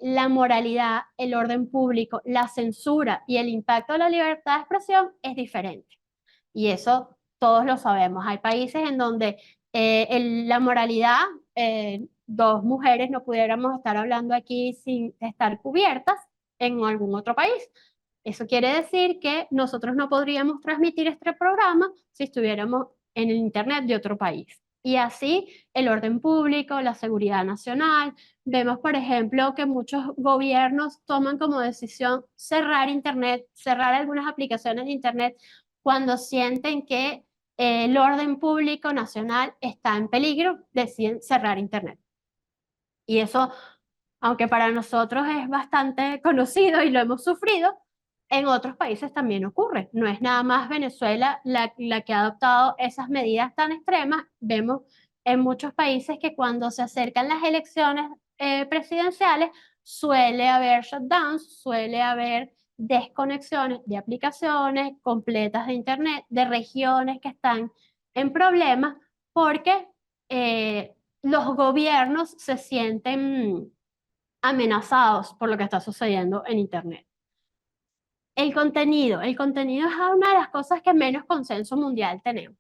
la moralidad, el orden público, la censura y el impacto de la libertad de expresión es diferente. Y eso todos lo sabemos. Hay países en donde la moralidad, dos mujeres no pudiéramos estar hablando aquí sin estar cubiertas en algún otro país. Eso quiere decir que nosotros no podríamos transmitir este programa si estuviéramos en el Internet de otro país. Y así el orden público, la seguridad nacional. Vemos, por ejemplo, que muchos gobiernos toman como decisión cerrar Internet, cerrar algunas aplicaciones de Internet cuando sienten que el orden público nacional está en peligro, deciden cerrar Internet. Y eso, aunque para nosotros es bastante conocido y lo hemos sufrido, en otros países también ocurre. No es nada más Venezuela la que ha adoptado esas medidas tan extremas. Vemos en muchos países que cuando se acercan las elecciones presidenciales suele haber shutdowns, suele haber desconexiones de aplicaciones completas de Internet, de regiones que están en problemas porque los gobiernos se sienten amenazados por lo que está sucediendo en Internet. El contenido es una de las cosas que menos consenso mundial tenemos.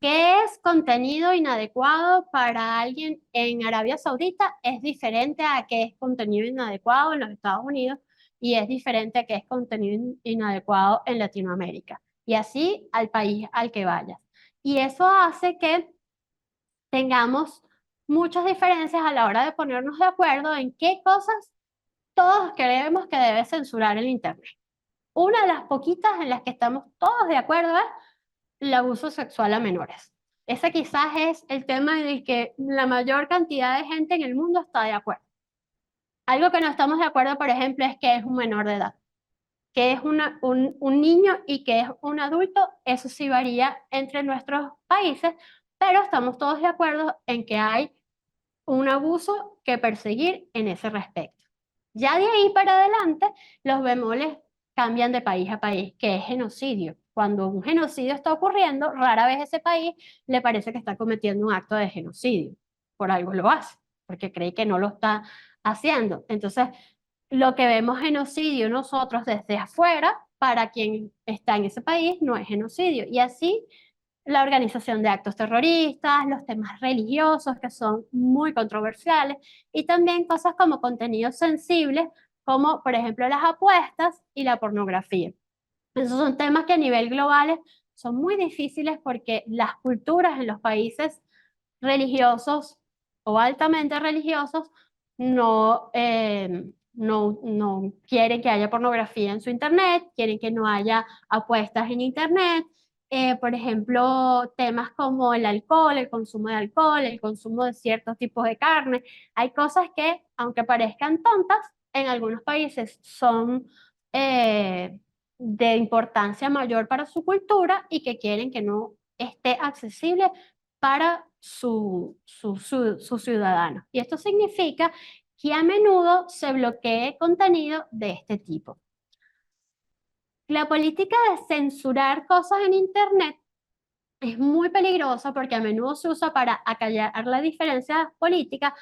¿Qué es contenido inadecuado para alguien en Arabia Saudita? Es diferente a qué es contenido inadecuado en los Estados Unidos y es diferente a qué es contenido inadecuado en Latinoamérica. Y así al país al que vayas. Y eso hace que tengamos muchas diferencias a la hora de ponernos de acuerdo en qué cosas todos creemos que debe censurar el Internet. Una de las poquitas en las que estamos todos de acuerdo es el abuso sexual a menores. Ese quizás es el tema en el que la mayor cantidad de gente en el mundo está de acuerdo. Algo que no estamos de acuerdo, por ejemplo, es que es un menor de edad, que es un niño y que es un adulto. Eso sí varía entre nuestros países, pero estamos todos de acuerdo en que hay un abuso que perseguir en ese respecto. Ya de ahí para adelante, los bemoles cambian de país a país, que es genocidio. Cuando un genocidio está ocurriendo, rara vez ese país le parece que está cometiendo un acto de genocidio. Por algo lo hace, porque cree que no lo está haciendo. Entonces, lo que vemos genocidio nosotros desde afuera, para quien está en ese país, no es genocidio. Y así la organización de actos terroristas, los temas religiosos que son muy controversiales y también cosas como contenidos sensibles, como por ejemplo las apuestas y la pornografía. Esos son temas que a nivel global son muy difíciles porque las culturas en los países religiosos o altamente religiosos no quieren que haya pornografía en su internet, quieren que no haya apuestas en internet. Por ejemplo, temas como el alcohol, el consumo de alcohol, el consumo de ciertos tipos de carne. Hay cosas que, aunque parezcan tontas, en algunos países son de importancia mayor para su cultura y que quieren que no esté accesible para sus ciudadanos. Y esto significa que a menudo se bloquee contenido de este tipo. La política de censurar cosas en Internet es muy peligrosa porque a menudo se usa para acallar las diferencias políticas,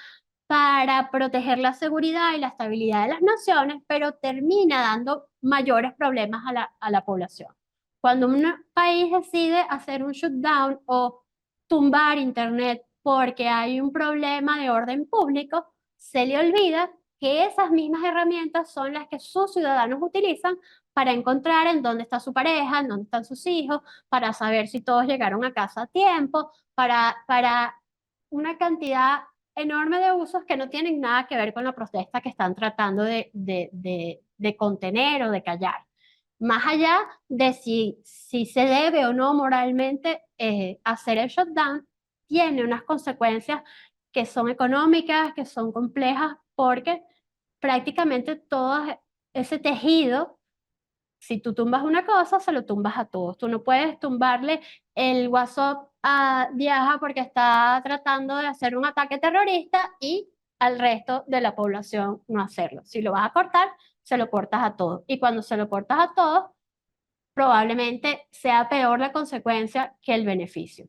para proteger la seguridad y la estabilidad de las naciones, pero termina dando mayores problemas a la población. Cuando un país decide hacer un shutdown o tumbar Internet porque hay un problema de orden público, se le olvida que esas mismas herramientas son las que sus ciudadanos utilizan para encontrar en dónde está su pareja, en dónde están sus hijos, para saber si todos llegaron a casa a tiempo, para una cantidad enorme de usos que no tienen nada que ver con la protesta que están tratando de contener o de callar. Más allá de si se debe o no moralmente hacer el shutdown, tiene unas consecuencias que son económicas, que son complejas, porque prácticamente todo ese tejido, si tú tumbas una cosa, se lo tumbas a todos. Tú no puedes tumbarle el WhatsApp a Diaja porque está tratando de hacer un ataque terrorista y al resto de la población no hacerlo. Si lo vas a cortar, se lo cortas a todos. Y cuando se lo cortas a todos, probablemente sea peor la consecuencia que el beneficio.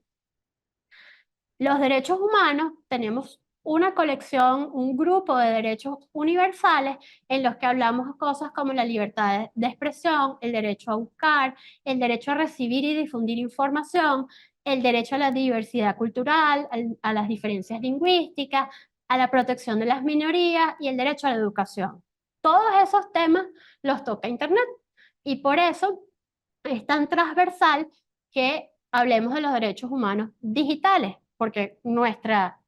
Los derechos humanos, tenemos una colección, un grupo de derechos universales en los que hablamos cosas como la libertad de expresión, el derecho a buscar, el derecho a recibir y difundir información, el derecho a la diversidad cultural, a las diferencias lingüísticas, a la protección de las minorías y el derecho a la educación. Todos esos temas los toca Internet y por eso es tan transversal que hablemos de los derechos humanos digitales, porque nuestra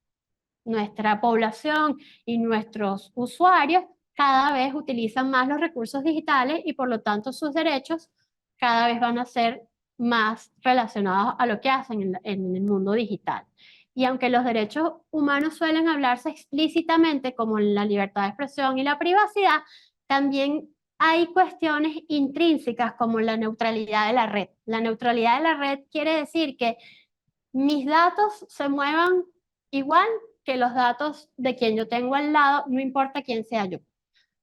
población y nuestros usuarios cada vez utilizan más los recursos digitales y por lo tanto sus derechos cada vez van a ser más relacionados a lo que hacen en el mundo digital. Y aunque los derechos humanos suelen hablarse explícitamente como la libertad de expresión y la privacidad, también hay cuestiones intrínsecas como la neutralidad de la red. La neutralidad de la red quiere decir que mis datos se muevan igual que los datos de quien yo tengo al lado, no importa quién sea yo.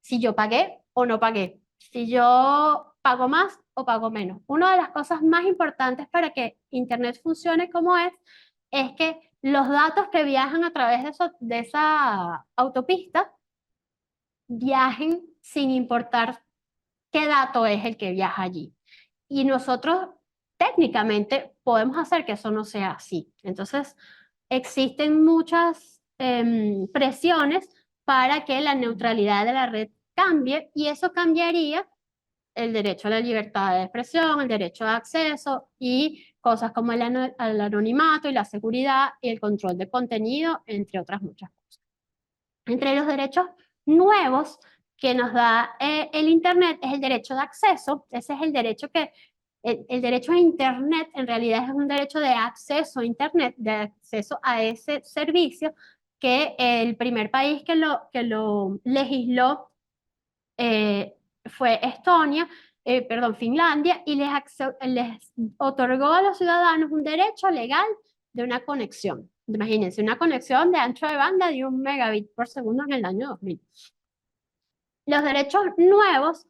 Si yo pagué o no pagué, si yo pago más o pago menos. Una de las cosas más importantes para que Internet funcione como es que los datos que viajan a través de esa autopista viajen sin importar qué dato es el que viaja allí. Y nosotros técnicamente podemos hacer que eso no sea así. Entonces, existen muchas presiones para que la neutralidad de la red cambie y eso cambiaría el derecho a la libertad de expresión, el derecho de acceso y cosas como el anonimato y la seguridad y el control de contenido, entre otras muchas cosas. Entre los derechos nuevos que nos da el Internet es el derecho de acceso. Ese es el derecho el derecho a Internet en realidad es un derecho de acceso a Internet, de acceso a ese servicio que el primer país que lo legisló fue Estonia, perdón, Finlandia, y les otorgó a los ciudadanos un derecho legal de una conexión. Imagínense, una conexión de ancho de banda de 1 megabit por segundo en el año 2000. Los derechos nuevos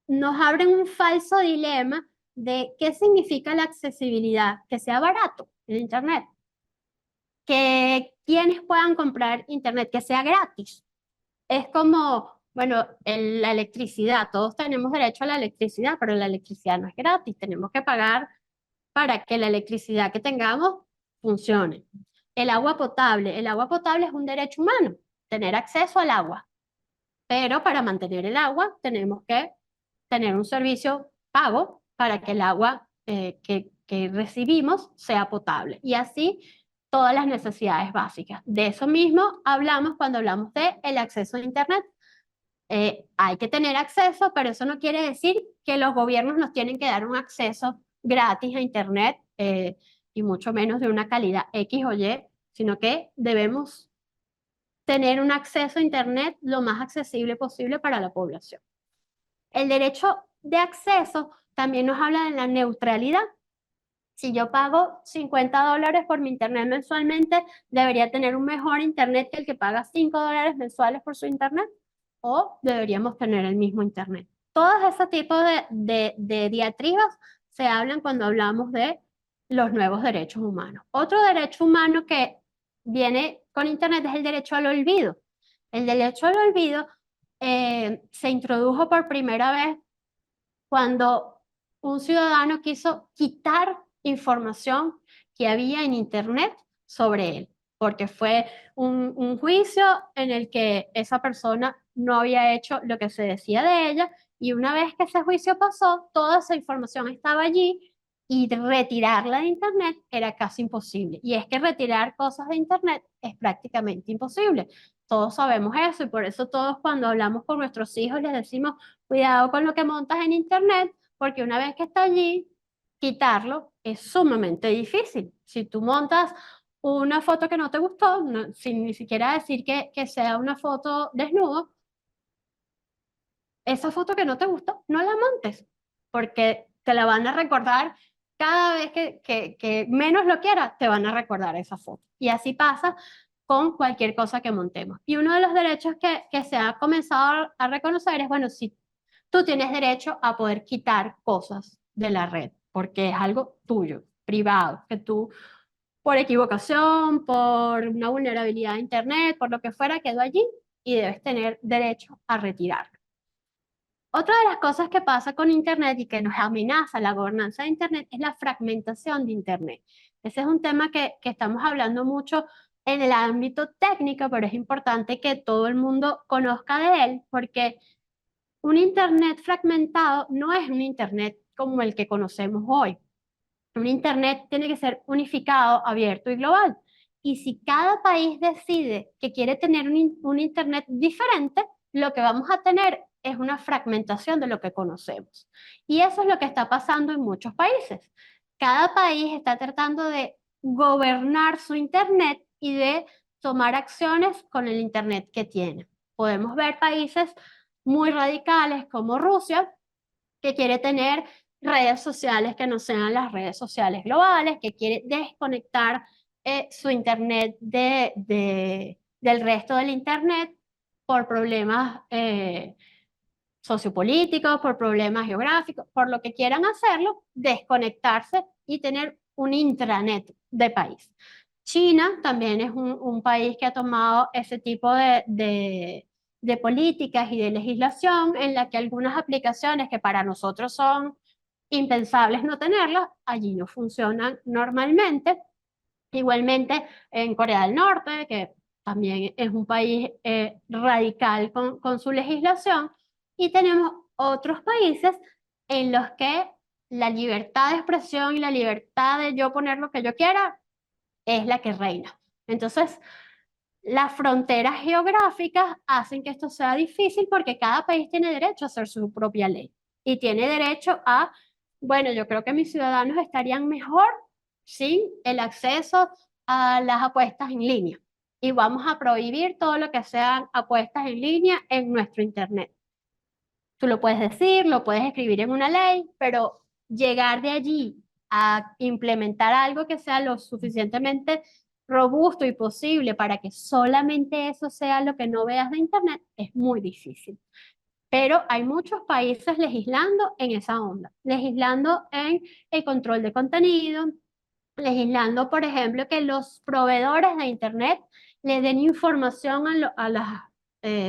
nos abren un falso dilema de qué significa la accesibilidad, que sea barato el Internet, que quienes puedan comprar Internet, que sea gratis. Es como, bueno, la electricidad, todos tenemos derecho a la electricidad, pero la electricidad no es gratis, tenemos que pagar para que la electricidad que tengamos funcione. El agua potable es un derecho humano, tener acceso al agua, pero para mantener el agua tenemos que tener un servicio pago para que el agua que recibimos sea potable. Y así todas las necesidades básicas. De eso mismo hablamos cuando hablamos de el acceso a Internet. Hay que tener acceso, pero eso no quiere decir que los gobiernos nos tienen que dar un acceso gratis a Internet y mucho menos de una calidad X o Y, sino que debemos tener un acceso a Internet lo más accesible posible para la población. El derecho de acceso también nos habla de la neutralidad. Si yo pago $50 por mi internet mensualmente, debería tener un mejor internet que el que paga $5 mensuales por su internet, o deberíamos tener el mismo internet. Todos esos tipos de diatribas se hablan cuando hablamos de los nuevos derechos humanos. Otro derecho humano que viene con internet es el derecho al olvido. El derecho al olvido se introdujo por primera vez cuando un ciudadano quiso quitar información que había en Internet sobre él, porque fue un juicio en el que esa persona no había hecho lo que se decía de ella y una vez que ese juicio pasó, toda esa información estaba allí y retirarla de Internet era casi imposible. Y es que retirar cosas de Internet es prácticamente imposible. Todos sabemos eso y por eso todos cuando hablamos con nuestros hijos les decimos, cuidado con lo que montas en Internet, porque una vez que está allí, quitarlo es sumamente difícil. Si tú montas una foto que no te gustó, sin ni siquiera decir que sea una foto desnudo, esa foto que no te gustó, no la montes, porque te la van a recordar cada vez que menos lo quieras, te van a recordar esa foto. Y así pasa con cualquier cosa que montemos. Y uno de los derechos que se ha comenzado a reconocer es, bueno, si tú tienes derecho a poder quitar cosas de la red, porque es algo tuyo, privado, que tú por equivocación, por una vulnerabilidad de Internet, por lo que fuera, quedó allí y debes tener derecho a retirarlo. Otra de las cosas que pasa con Internet y que nos amenaza la gobernanza de Internet es la fragmentación de Internet. Ese es un tema que estamos hablando mucho en el ámbito técnico, pero es importante que todo el mundo conozca de él porque un Internet fragmentado no es un Internet como el que conocemos hoy. Un Internet tiene que ser unificado, abierto y global. Y si cada país decide que quiere tener un Internet diferente, lo que vamos a tener es una fragmentación de lo que conocemos. Y eso es lo que está pasando en muchos países. Cada país está tratando de gobernar su Internet y de tomar acciones con el Internet que tiene. Podemos ver países muy radicales como Rusia, que quiere tener redes sociales que no sean las redes sociales globales, que quiere desconectar su Internet del resto del Internet por problemas sociopolíticos, por problemas geográficos, por lo que quieran hacerlo, desconectarse y tener un intranet de país. China también es un país que ha tomado ese tipo de políticas y de legislación en la que algunas aplicaciones que para nosotros son impensables no tenerlas, allí no funcionan normalmente. Igualmente en Corea del Norte, que también es un país radical con su legislación, y tenemos otros países en los que la libertad de expresión y la libertad de yo poner lo que yo quiera es la que reina. Entonces, las fronteras geográficas hacen que esto sea difícil porque cada país tiene derecho a hacer su propia ley y tiene derecho a, bueno, yo creo que mis ciudadanos estarían mejor sin el acceso a las apuestas en línea y vamos a prohibir todo lo que sean apuestas en línea en nuestro internet. Tú lo puedes decir, lo puedes escribir en una ley, pero llegar de allí a implementar algo que sea lo suficientemente robusto y posible para que solamente eso sea lo que no veas de Internet es muy difícil. Pero hay muchos países legislando en esa onda, legislando en el control de contenido, legislando, por ejemplo, que los proveedores de Internet le den información a los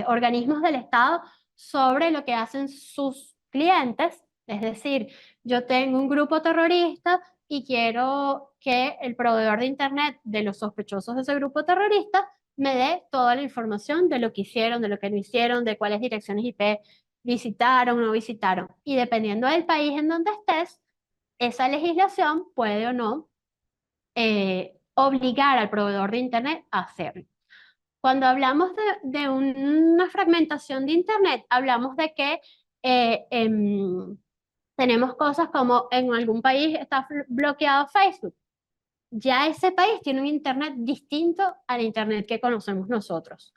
organismos del Estado sobre lo que hacen sus clientes. Es decir, yo tengo un grupo terrorista y quiero que el proveedor de Internet de los sospechosos de ese grupo terrorista me dé toda la información de lo que hicieron, de lo que no hicieron, de cuáles direcciones IP visitaron o no visitaron. Y dependiendo del país en donde estés, esa legislación puede o no obligar al proveedor de Internet a hacerlo. Cuando hablamos de una fragmentación de Internet, hablamos de que tenemos cosas como en algún país está bloqueado Facebook. Ya ese país tiene un Internet distinto al Internet que conocemos nosotros.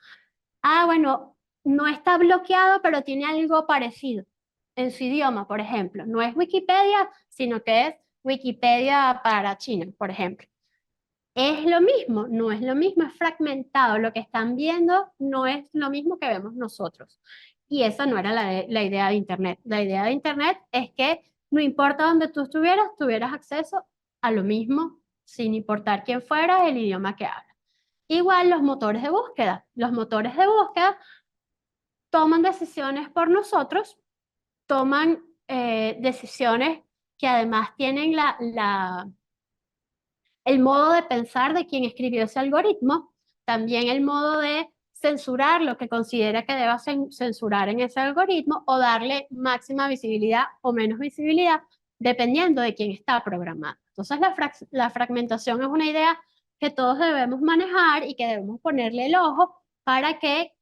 Ah, bueno, no está bloqueado, pero tiene algo parecido en su idioma, por ejemplo. No es Wikipedia, sino que es Wikipedia para China, por ejemplo. Es lo mismo, no es lo mismo, es fragmentado. Lo que están viendo no es lo mismo que vemos nosotros. Y esa no era la idea de Internet. La idea de Internet es que no importa dónde tú estuvieras, tuvieras acceso a lo mismo, sin importar quién fuera, el idioma que hablas. Igual los motores de búsqueda. Los motores de búsqueda toman decisiones por nosotros, toman decisiones que además tienen el modo de pensar de quien escribió ese algoritmo, también el modo de censurar lo que considera que deba censurar en ese algoritmo o darle máxima visibilidad o menos visibilidad, dependiendo de quién está programando. Entonces, la fragmentación es una idea que todos debemos manejar y que debemos ponerle el ojo para que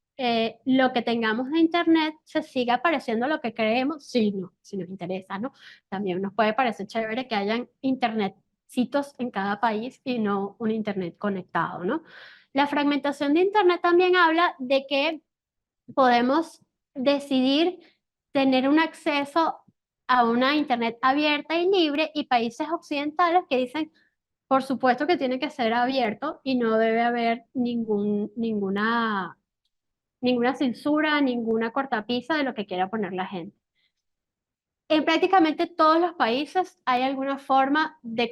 lo que tengamos de Internet se siga pareciendo a lo que creemos, sí, no, si nos interesa, ¿no? También nos puede parecer chévere que hayan Internet sitios en cada país y no un Internet conectado, ¿no? La fragmentación de Internet también habla de que podemos decidir tener un acceso a una Internet abierta y libre y países occidentales que dicen, por supuesto que tiene que ser abierto y no debe haber ninguna censura, ninguna cortapisa de lo que quiera poner la gente. En prácticamente todos los países hay alguna forma de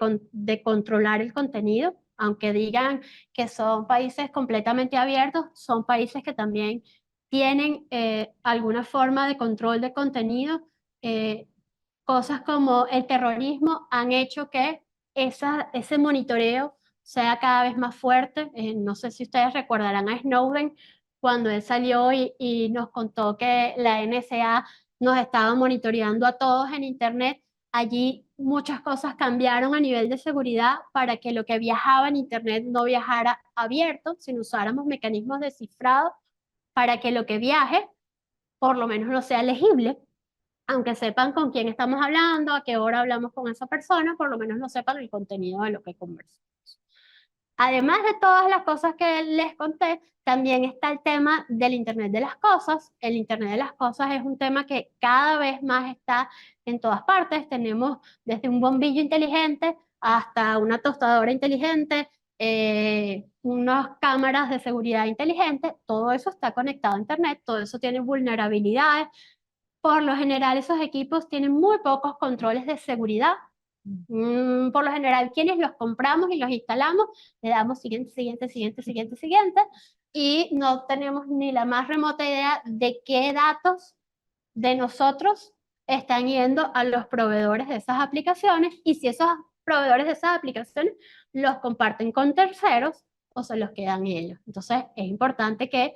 controlar el contenido, aunque digan que son países completamente abiertos, son países que también tienen alguna forma de control de contenido. Eh, Cosas como el terrorismo han hecho que ese monitoreo sea cada vez más fuerte. No sé si ustedes recordarán a Snowden cuando él salió y nos contó que la NSA nos estaba monitoreando a todos en Internet. Allí muchas cosas cambiaron a nivel de seguridad para que lo que viajaba en Internet no viajara abierto, sino usáramos mecanismos de cifrado para que lo que viaje por lo menos no sea legible, aunque sepan con quién estamos hablando, a qué hora hablamos con esa persona, por lo menos no sepan el contenido de lo que conversamos. Además de todas las cosas que les conté, también está el tema del Internet de las cosas. El Internet de las cosas es un tema que cada vez más está en todas partes. Tenemos desde un bombillo inteligente hasta una tostadora inteligente, unas cámaras de seguridad inteligentes. Todo eso está conectado a Internet, todo eso tiene vulnerabilidades. Por lo general, esos equipos tienen muy pocos controles de seguridad. Por lo general, quienes los compramos y los instalamos, le damos siguiente, siguiente, siguiente, siguiente, siguiente, y no tenemos ni la más remota idea de qué datos de nosotros están yendo a los proveedores de esas aplicaciones y si esos proveedores de esas aplicaciones los comparten con terceros o se los quedan ellos. Entonces, es importante que,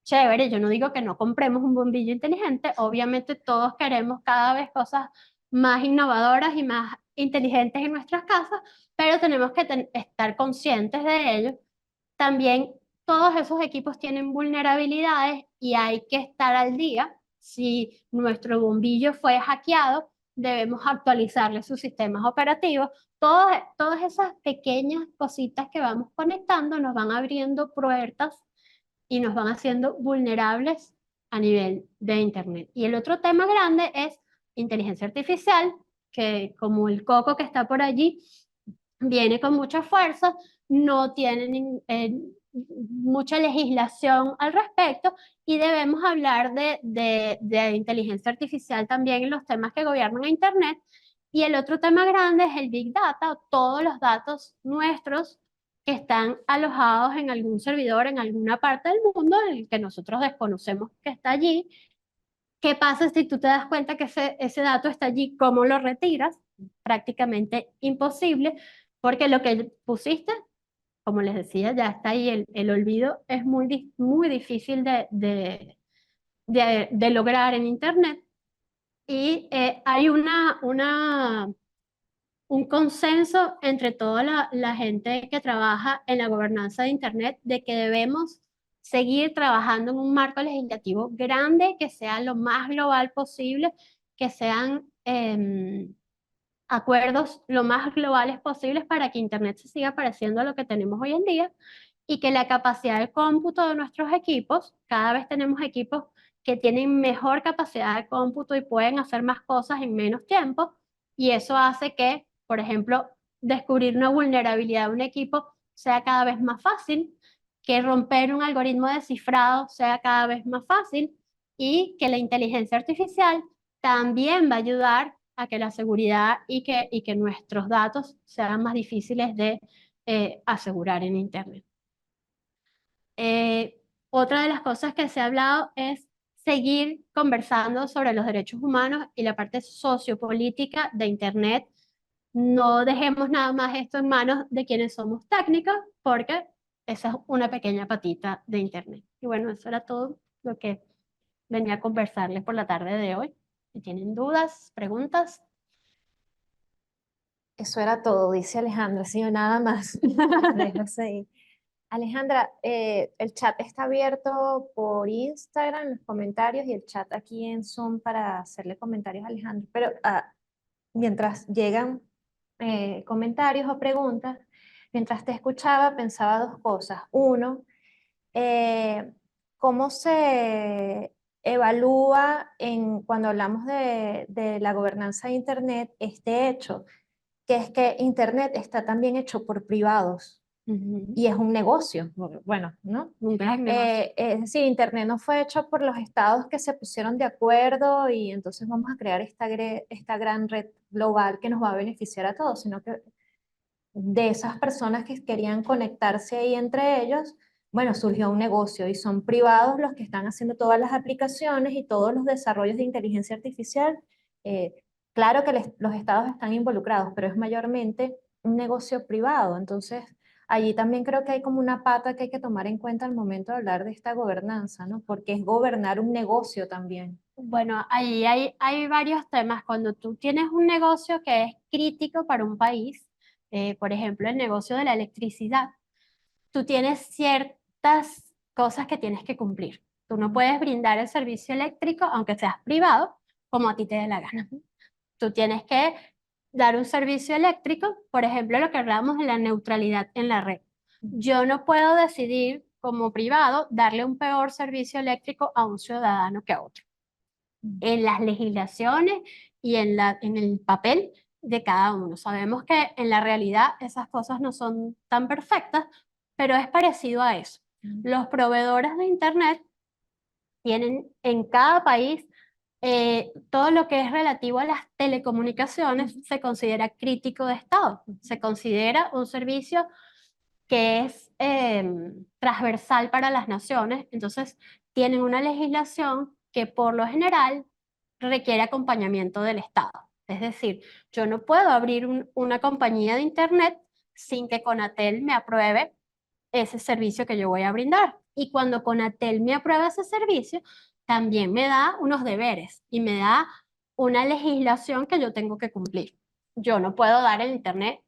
chévere, yo no digo que no compremos un bombillo inteligente, obviamente todos queremos cada vez cosas más innovadoras y más inteligentes en nuestras casas, pero tenemos que estar conscientes de ello. También todos esos equipos tienen vulnerabilidades y hay que estar al día. Si nuestro bombillo fue hackeado, debemos actualizarle sus sistemas operativos. Todas esas pequeñas cositas que vamos conectando nos van abriendo puertas y nos van haciendo vulnerables a nivel de Internet. Y el otro tema grande es inteligencia artificial, que como el coco que está por allí, viene con mucha fuerza, no tiene mucha legislación al respecto y debemos hablar de inteligencia artificial también en los temas que gobiernan a Internet. Y el otro tema grande es el Big Data, todos los datos nuestros que están alojados en algún servidor en alguna parte del mundo, el que nosotros desconocemos que está allí. ¿Qué pasa si tú te das cuenta que ese dato está allí? ¿Cómo lo retiras? Prácticamente imposible, porque lo que pusiste, como les decía, ya está ahí. El olvido es muy difícil de lograr en Internet. Y hay un consenso entre toda la gente que trabaja en la gobernanza de Internet de que debemos seguir trabajando en un marco legislativo grande, que sea lo más global posible, que sean acuerdos lo más globales posibles para que Internet se siga pareciendo a lo que tenemos hoy en día y que la capacidad de cómputo de nuestros equipos, cada vez tenemos equipos que tienen mejor capacidad de cómputo y pueden hacer más cosas en menos tiempo, y eso hace que, por ejemplo, descubrir una vulnerabilidad de un equipo sea cada vez más fácil, que romper un algoritmo de cifrado sea cada vez más fácil y que la inteligencia artificial también va a ayudar a que la seguridad y que nuestros datos sean más difíciles de asegurar en Internet. Otra de las cosas que se ha hablado es seguir conversando sobre los derechos humanos y la parte sociopolítica de Internet. No dejemos nada más esto en manos de quienes somos técnicos, porque esa es una pequeña patita de Internet. Y bueno, eso era todo lo que venía a conversarles por la tarde de hoy. Si tienen dudas, preguntas. Eso era todo, dice Alejandra, sí, nada más. Déjase ahí. Alejandra, el chat está abierto por Instagram, los comentarios y el chat aquí en Zoom para hacerle comentarios a Alejandra. Pero mientras llegan comentarios o preguntas, mientras te escuchaba, pensaba dos cosas. Uno, eh, ¿cómo se evalúa cuando hablamos de la gobernanza de Internet este hecho? Que es que Internet está también hecho por privados Ujú. y es un negocio, bueno, ¿no? Un gran negocio. Es decir, Internet no fue hecho por los estados que se pusieron de acuerdo y entonces vamos a crear esta gran red global que nos va a beneficiar a todos, sino que de esas personas que querían conectarse ahí entre ellos, bueno, surgió un negocio y son privados los que están haciendo todas las aplicaciones y todos los desarrollos de inteligencia artificial. Eh, claro que los estados están involucrados, pero es mayormente un negocio privado. Entonces, allí también creo que hay como una pata que hay que tomar en cuenta al momento de hablar de esta gobernanza, ¿no? Porque es gobernar un negocio también. Bueno, ahí hay varios temas. Cuando tú tienes un negocio que es crítico para un país, por ejemplo, el negocio de la electricidad, tú tienes ciertas cosas que tienes que cumplir. Tú no puedes brindar el servicio eléctrico, aunque seas privado, como a ti te dé la gana. Tú tienes que dar un servicio eléctrico, por ejemplo, lo que hablamos de la neutralidad en la red. Yo no puedo decidir como privado darle un peor servicio eléctrico a un ciudadano que a otro. En las legislaciones y en el papel de cada uno. Sabemos que en la realidad esas cosas no son tan perfectas, pero es parecido a eso. Los proveedores de Internet tienen en cada país todo lo que es relativo a las telecomunicaciones se considera crítico de Estado, se considera un servicio que es transversal para las naciones, entonces tienen una legislación que por lo general requiere acompañamiento del Estado. Es decir, yo no puedo abrir una compañía de Internet sin que Conatel me apruebe ese servicio que yo voy a brindar. Y cuando Conatel me aprueba ese servicio, también me da unos deberes y me da una legislación que yo tengo que cumplir. Yo no puedo dar el Internet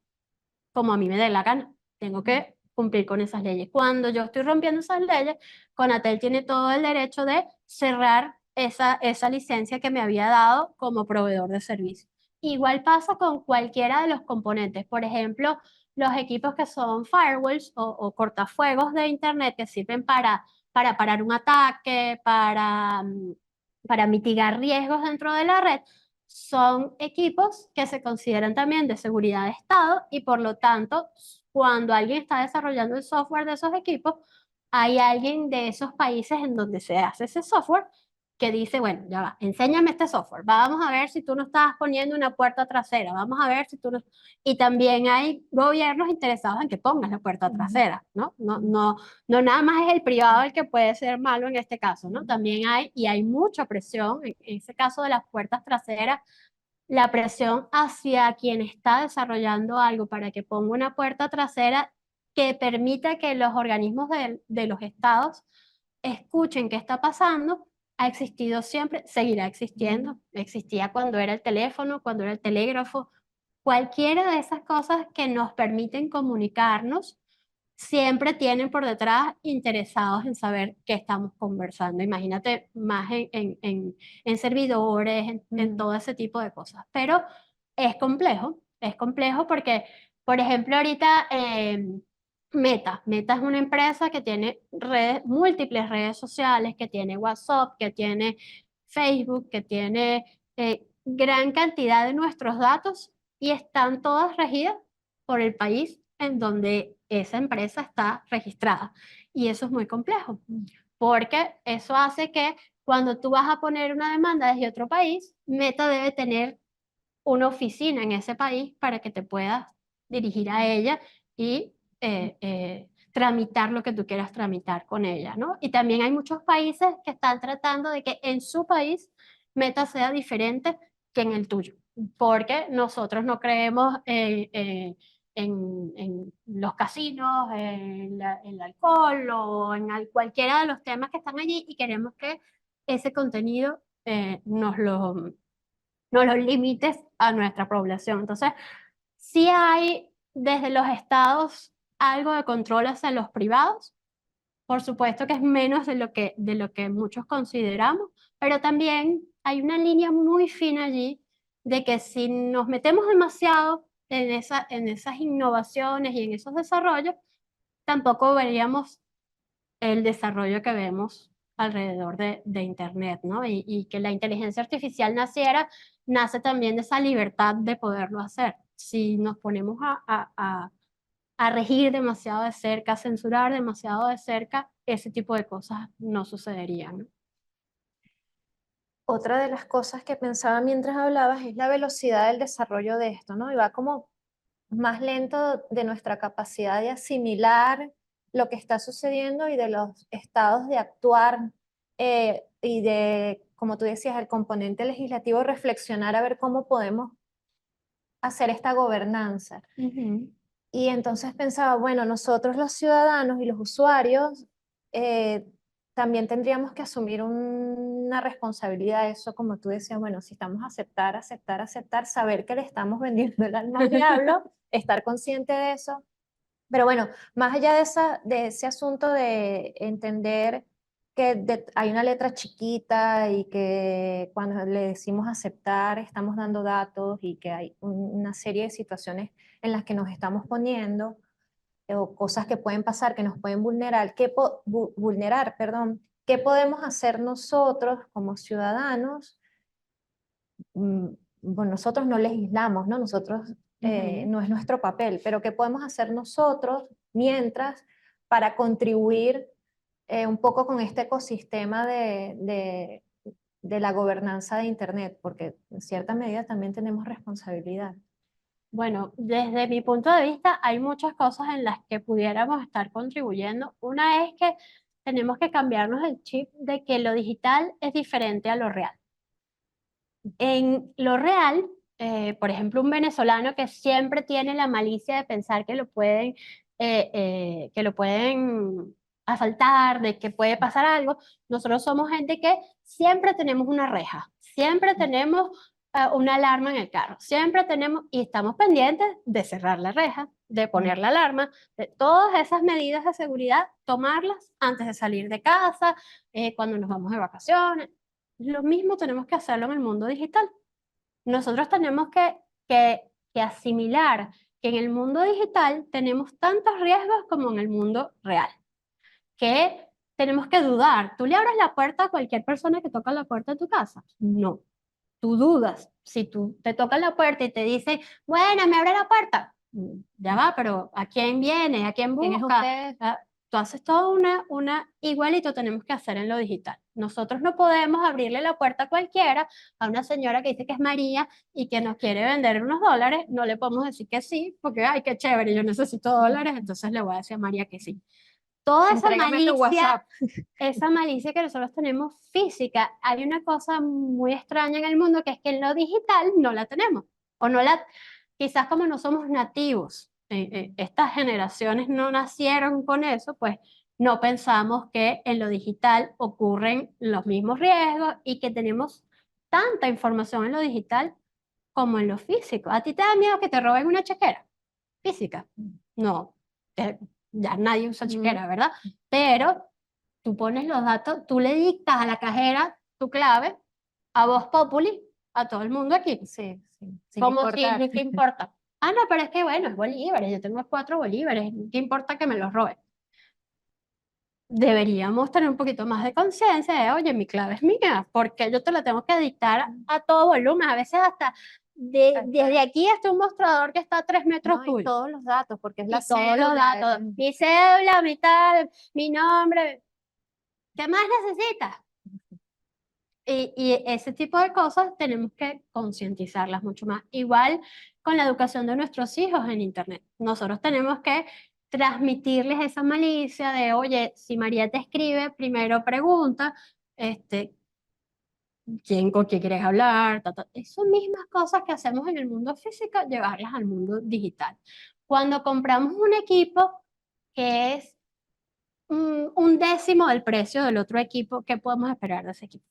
como a mí me dé la gana. Tengo que cumplir con esas leyes. Cuando yo estoy rompiendo esas leyes, Conatel tiene todo el derecho de cerrar esa licencia que me había dado como proveedor de servicio. Igual pasa con cualquiera de los componentes. Por ejemplo, los equipos que son firewalls o cortafuegos de Internet que sirven para parar un ataque, para mitigar riesgos dentro de la red, son equipos que se consideran también de seguridad de Estado y por lo tanto, cuando alguien está desarrollando el software de esos equipos, hay alguien de esos países en donde se hace ese software que dice, bueno, ya va, enséñame este software, vamos a ver si tú no estás poniendo una puerta trasera, vamos a ver si tú no... Y también hay gobiernos interesados en que pongas la puerta trasera, ¿no? No nada más es el privado el que puede ser malo en este caso, ¿no? También hay, y hay mucha presión, en ese caso de las puertas traseras, la presión hacia quien está desarrollando algo para que ponga una puerta trasera que permita que los organismos de los estados escuchen qué está pasando, ha existido siempre, seguirá existiendo. Existía cuando era el teléfono, cuando era el telégrafo, cualquiera de esas cosas que nos permiten comunicarnos siempre tienen por detrás interesados en saber qué estamos conversando. Imagínate más en servidores, en todo ese tipo de cosas. Pero es complejo porque, por ejemplo, ahorita Meta es una empresa que tiene múltiples redes sociales, que tiene WhatsApp, que tiene Facebook, que tiene gran cantidad de nuestros datos y están todas regidas por el país en donde esa empresa está registrada. Y eso es muy complejo, porque eso hace que cuando tú vas a poner una demanda desde otro país, Meta debe tener una oficina en ese país para que te puedas dirigir a ella y tramitar lo que tú quieras tramitar con ella, ¿no? Y también hay muchos países que están tratando de que en su país Meta sea diferente que en el tuyo, porque nosotros no creemos en los casinos, en el alcohol o en cualquiera de los temas que están allí y queremos que ese contenido nos los límites a nuestra población. Entonces, sí hay desde los estados algo de control hacia los privados, por supuesto que es menos de lo que muchos consideramos, pero también hay una línea muy fina allí de que si nos metemos demasiado en esas innovaciones y en esos desarrollos, tampoco veríamos el desarrollo que vemos alrededor de Internet, ¿no? Y que la inteligencia artificial nace también de esa libertad de poderlo hacer. Si nos ponemos a regir demasiado de cerca, a censurar demasiado de cerca, ese tipo de cosas no sucederían, ¿no? Otra de las cosas que pensaba mientras hablabas es la velocidad del desarrollo de esto, ¿no? Y va como más lento de nuestra capacidad de asimilar lo que está sucediendo y de los estados de actuar y de, como tú decías, el componente legislativo, reflexionar a ver cómo podemos hacer esta gobernanza. Ujú. Y entonces pensaba, bueno, nosotros los ciudadanos y los usuarios, eh, también tendríamos que asumir una responsabilidad, eso como tú decías, bueno, si estamos a aceptar, aceptar, aceptar, saber que le estamos vendiendo el alma al diablo, estar consciente de eso. Pero bueno, más allá de ese asunto de entender que hay una letra chiquita y que cuando le decimos aceptar estamos dando datos y que hay una serie de situaciones en las que nos estamos poniendo o cosas que pueden pasar que nos pueden vulnerar, vulnerar, perdón, ¿qué podemos hacer nosotros como ciudadanos? Bueno, nosotros no legislamos, ¿no? Nosotros Ujú. no es nuestro papel, pero ¿qué podemos hacer nosotros mientras para contribuir un poco con este ecosistema de la gobernanza de Internet? Porque en cierta medida también tenemos responsabilidad. Bueno, desde mi punto de vista, hay muchas cosas en las que pudiéramos estar contribuyendo. Una es que tenemos que cambiarnos el chip de que lo digital es diferente a lo real. En lo real, por ejemplo, un venezolano que siempre tiene la malicia de pensar que lo pueden asaltar, de que puede pasar algo, nosotros somos gente que siempre tenemos una reja, siempre tenemos una alarma en el carro, siempre tenemos y estamos pendientes de cerrar la reja, de poner la alarma, de todas esas medidas de seguridad, tomarlas antes de salir de casa, cuando nos vamos de vacaciones. Lo mismo tenemos que hacerlo en el mundo digital. Nosotros tenemos que asimilar que en el mundo digital tenemos tantos riesgos como en el mundo real, que tenemos que dudar. ¿Tú le abres la puerta a cualquier persona que toca la puerta de tu casa? No, tú dudas. Si tú te tocas la puerta y te dice, bueno, me abre la puerta, ya va, pero ¿a quién viene? ¿A quién ¿Quién es busca? usted? Tú haces todo igualito tenemos que hacer en lo digital. Nosotros no podemos abrirle la puerta a cualquiera, a una señora que dice que es María y que nos quiere vender unos dólares, no le podemos decir que sí, porque, ay, qué chévere, yo necesito dólares, entonces le voy a decir a María que sí. Toda Entrégame tu WhatsApp. esa malicia que nosotros tenemos física, hay una cosa muy extraña en el mundo que es que en lo digital no la tenemos, o no la, quizás como no somos nativos, estas generaciones no nacieron con eso, pues no pensamos que en lo digital ocurren los mismos riesgos y que tenemos tanta información en lo digital como en lo físico. ¿A ti te da miedo que te roben una chequera física? No, te- ya nadie usa Mm, chequera, ¿verdad? Pero tú pones los datos, tú le dictas a la cajera tu clave, a Voz Populi, a todo el mundo aquí, sí, sí, sin como si, importar. ¿qué importa? Ah, no, pero es que bueno, es bolívares, yo tengo 4 bolívares, ¿qué importa que me los roben? Deberíamos tener un poquito más de conciencia de, oye, mi clave es mía, porque yo te la tengo que dictar a todo volumen, a veces hasta desde aquí hasta un mostrador que está a 3 metros No, y tuyo. todos los datos, porque es la Y todos los cédula. datos, mi cédula, mi tal, mi nombre, ¿qué más necesitas? Y ese tipo de cosas tenemos que concientizarlas mucho más. Igual con la educación de nuestros hijos en Internet. Nosotros tenemos que transmitirles esa malicia de, oye, si María te escribe, primero pregunta, este, con quién quieres hablar, Esas mismas cosas que hacemos en el mundo físico, llevarlas al mundo digital. Cuando compramos un equipo que es un décimo del precio del otro equipo, ¿qué podemos esperar de ese equipo?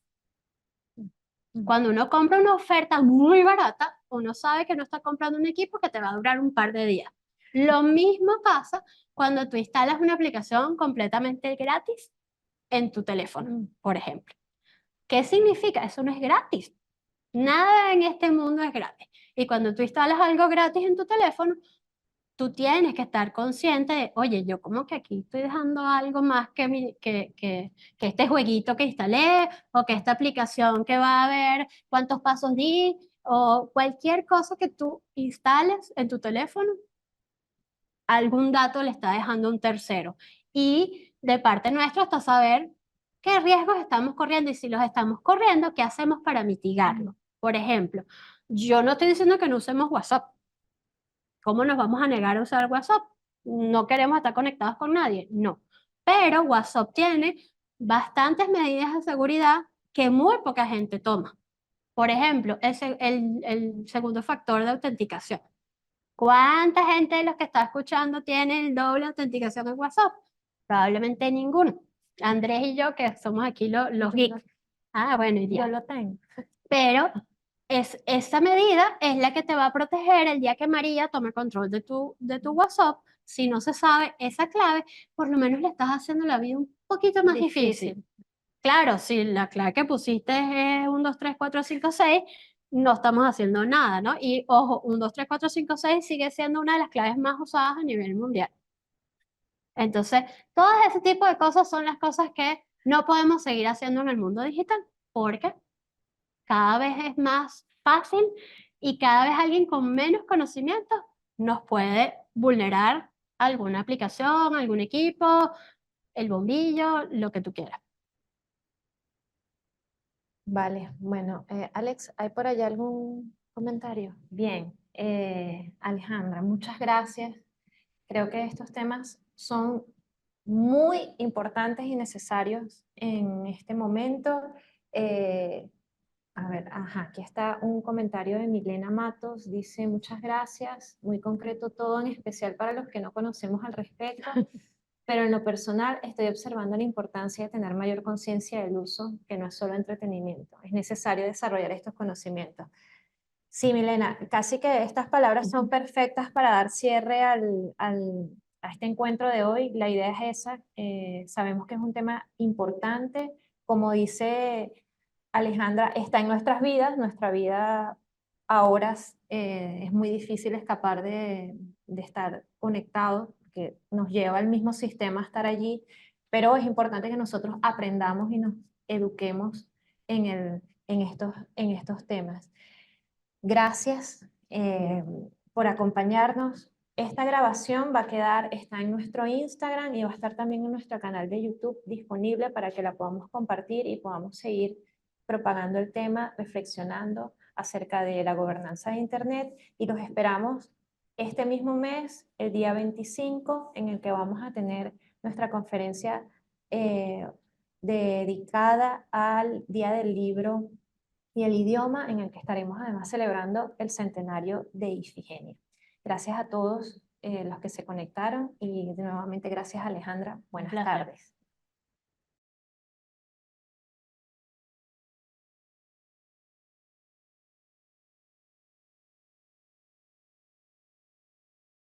Cuando uno compra una oferta muy barata, uno sabe que no está comprando un equipo que te va a durar un par de días. Lo mismo pasa cuando tú instalas una aplicación completamente gratis en tu teléfono, por ejemplo. ¿Qué significa? Eso no es gratis. Nada en este mundo es gratis. Y cuando tú instalas algo gratis en tu teléfono, tú tienes que estar consciente de, oye, yo como que aquí estoy dejando algo más que este jueguito que instalé o que esta aplicación que va a ver cuántos pasos di o cualquier cosa que tú instales en tu teléfono, algún dato le está dejando un tercero. Y de parte nuestra hasta saber qué riesgos estamos corriendo y si los estamos corriendo, qué hacemos para mitigarlo. Por ejemplo, yo no estoy diciendo que no usemos WhatsApp. ¿Cómo nos vamos a negar a usar WhatsApp? No queremos estar conectados con nadie, no. Pero WhatsApp tiene bastantes medidas de seguridad que muy poca gente toma. Por ejemplo, el segundo factor de autenticación. ¿Cuánta gente de los que está escuchando tiene el doble autenticación en WhatsApp? Probablemente ninguno. Andrés y yo, que somos aquí los Yo lo, geeks. Ah, bueno, y yo ya. lo tengo. Pero esa medida es la que te va a proteger el día que María tome control de tu WhatsApp. Si no se sabe esa clave, por lo menos le estás haciendo la vida un poquito más difícil. Difícil. Claro, si la clave que pusiste es 1, 2, 3, 4, 5, 6, no estamos haciendo nada, ¿no? Y ojo, 1, 2, 3, 4, 5, 6 sigue siendo una de las claves más usadas a nivel mundial. Entonces, todo ese tipo de cosas son las cosas que no podemos seguir haciendo en el mundo digital, porque cada vez es más fácil y cada vez alguien con menos conocimiento nos puede vulnerar alguna aplicación, algún equipo, el bombillo, lo que tú quieras. Vale, bueno, Alex, ¿hay por allá algún comentario? Bien, Alejandra, muchas gracias. Creo que estos temas son muy importantes y necesarios en este momento. Eh, a ver, ajá, aquí está un comentario de Milena Matos. Dice, muchas gracias, muy concreto todo, en especial para los que no conocemos al respecto. Pero en lo personal estoy observando la importancia de tener mayor conciencia del uso, que no es solo entretenimiento. Es necesario desarrollar estos conocimientos. Sí, Milena, casi que estas palabras son perfectas para dar cierre a este encuentro de hoy. La idea es esa. Sabemos que es un tema importante. Como dice Alejandra, está en nuestras vidas. Nuestra vida ahora es muy difícil escapar de estar conectados, que nos lleva al mismo sistema a estar allí, pero es importante que nosotros aprendamos y nos eduquemos en estos temas. Gracias por acompañarnos. Esta grabación va a quedar, está en nuestro Instagram y va a estar también en nuestro canal de YouTube disponible para que la podamos compartir y podamos seguir propagando el tema, reflexionando acerca de la gobernanza de Internet, y los esperamos este mismo mes, el día 25, en el que vamos a tener nuestra conferencia eh, dedicada al Día del Libro y el idioma, en el que estaremos además celebrando el centenario de Ifigenia. Gracias a todos los que se conectaron y nuevamente gracias, Alejandra. Un Buenas placer. tardes.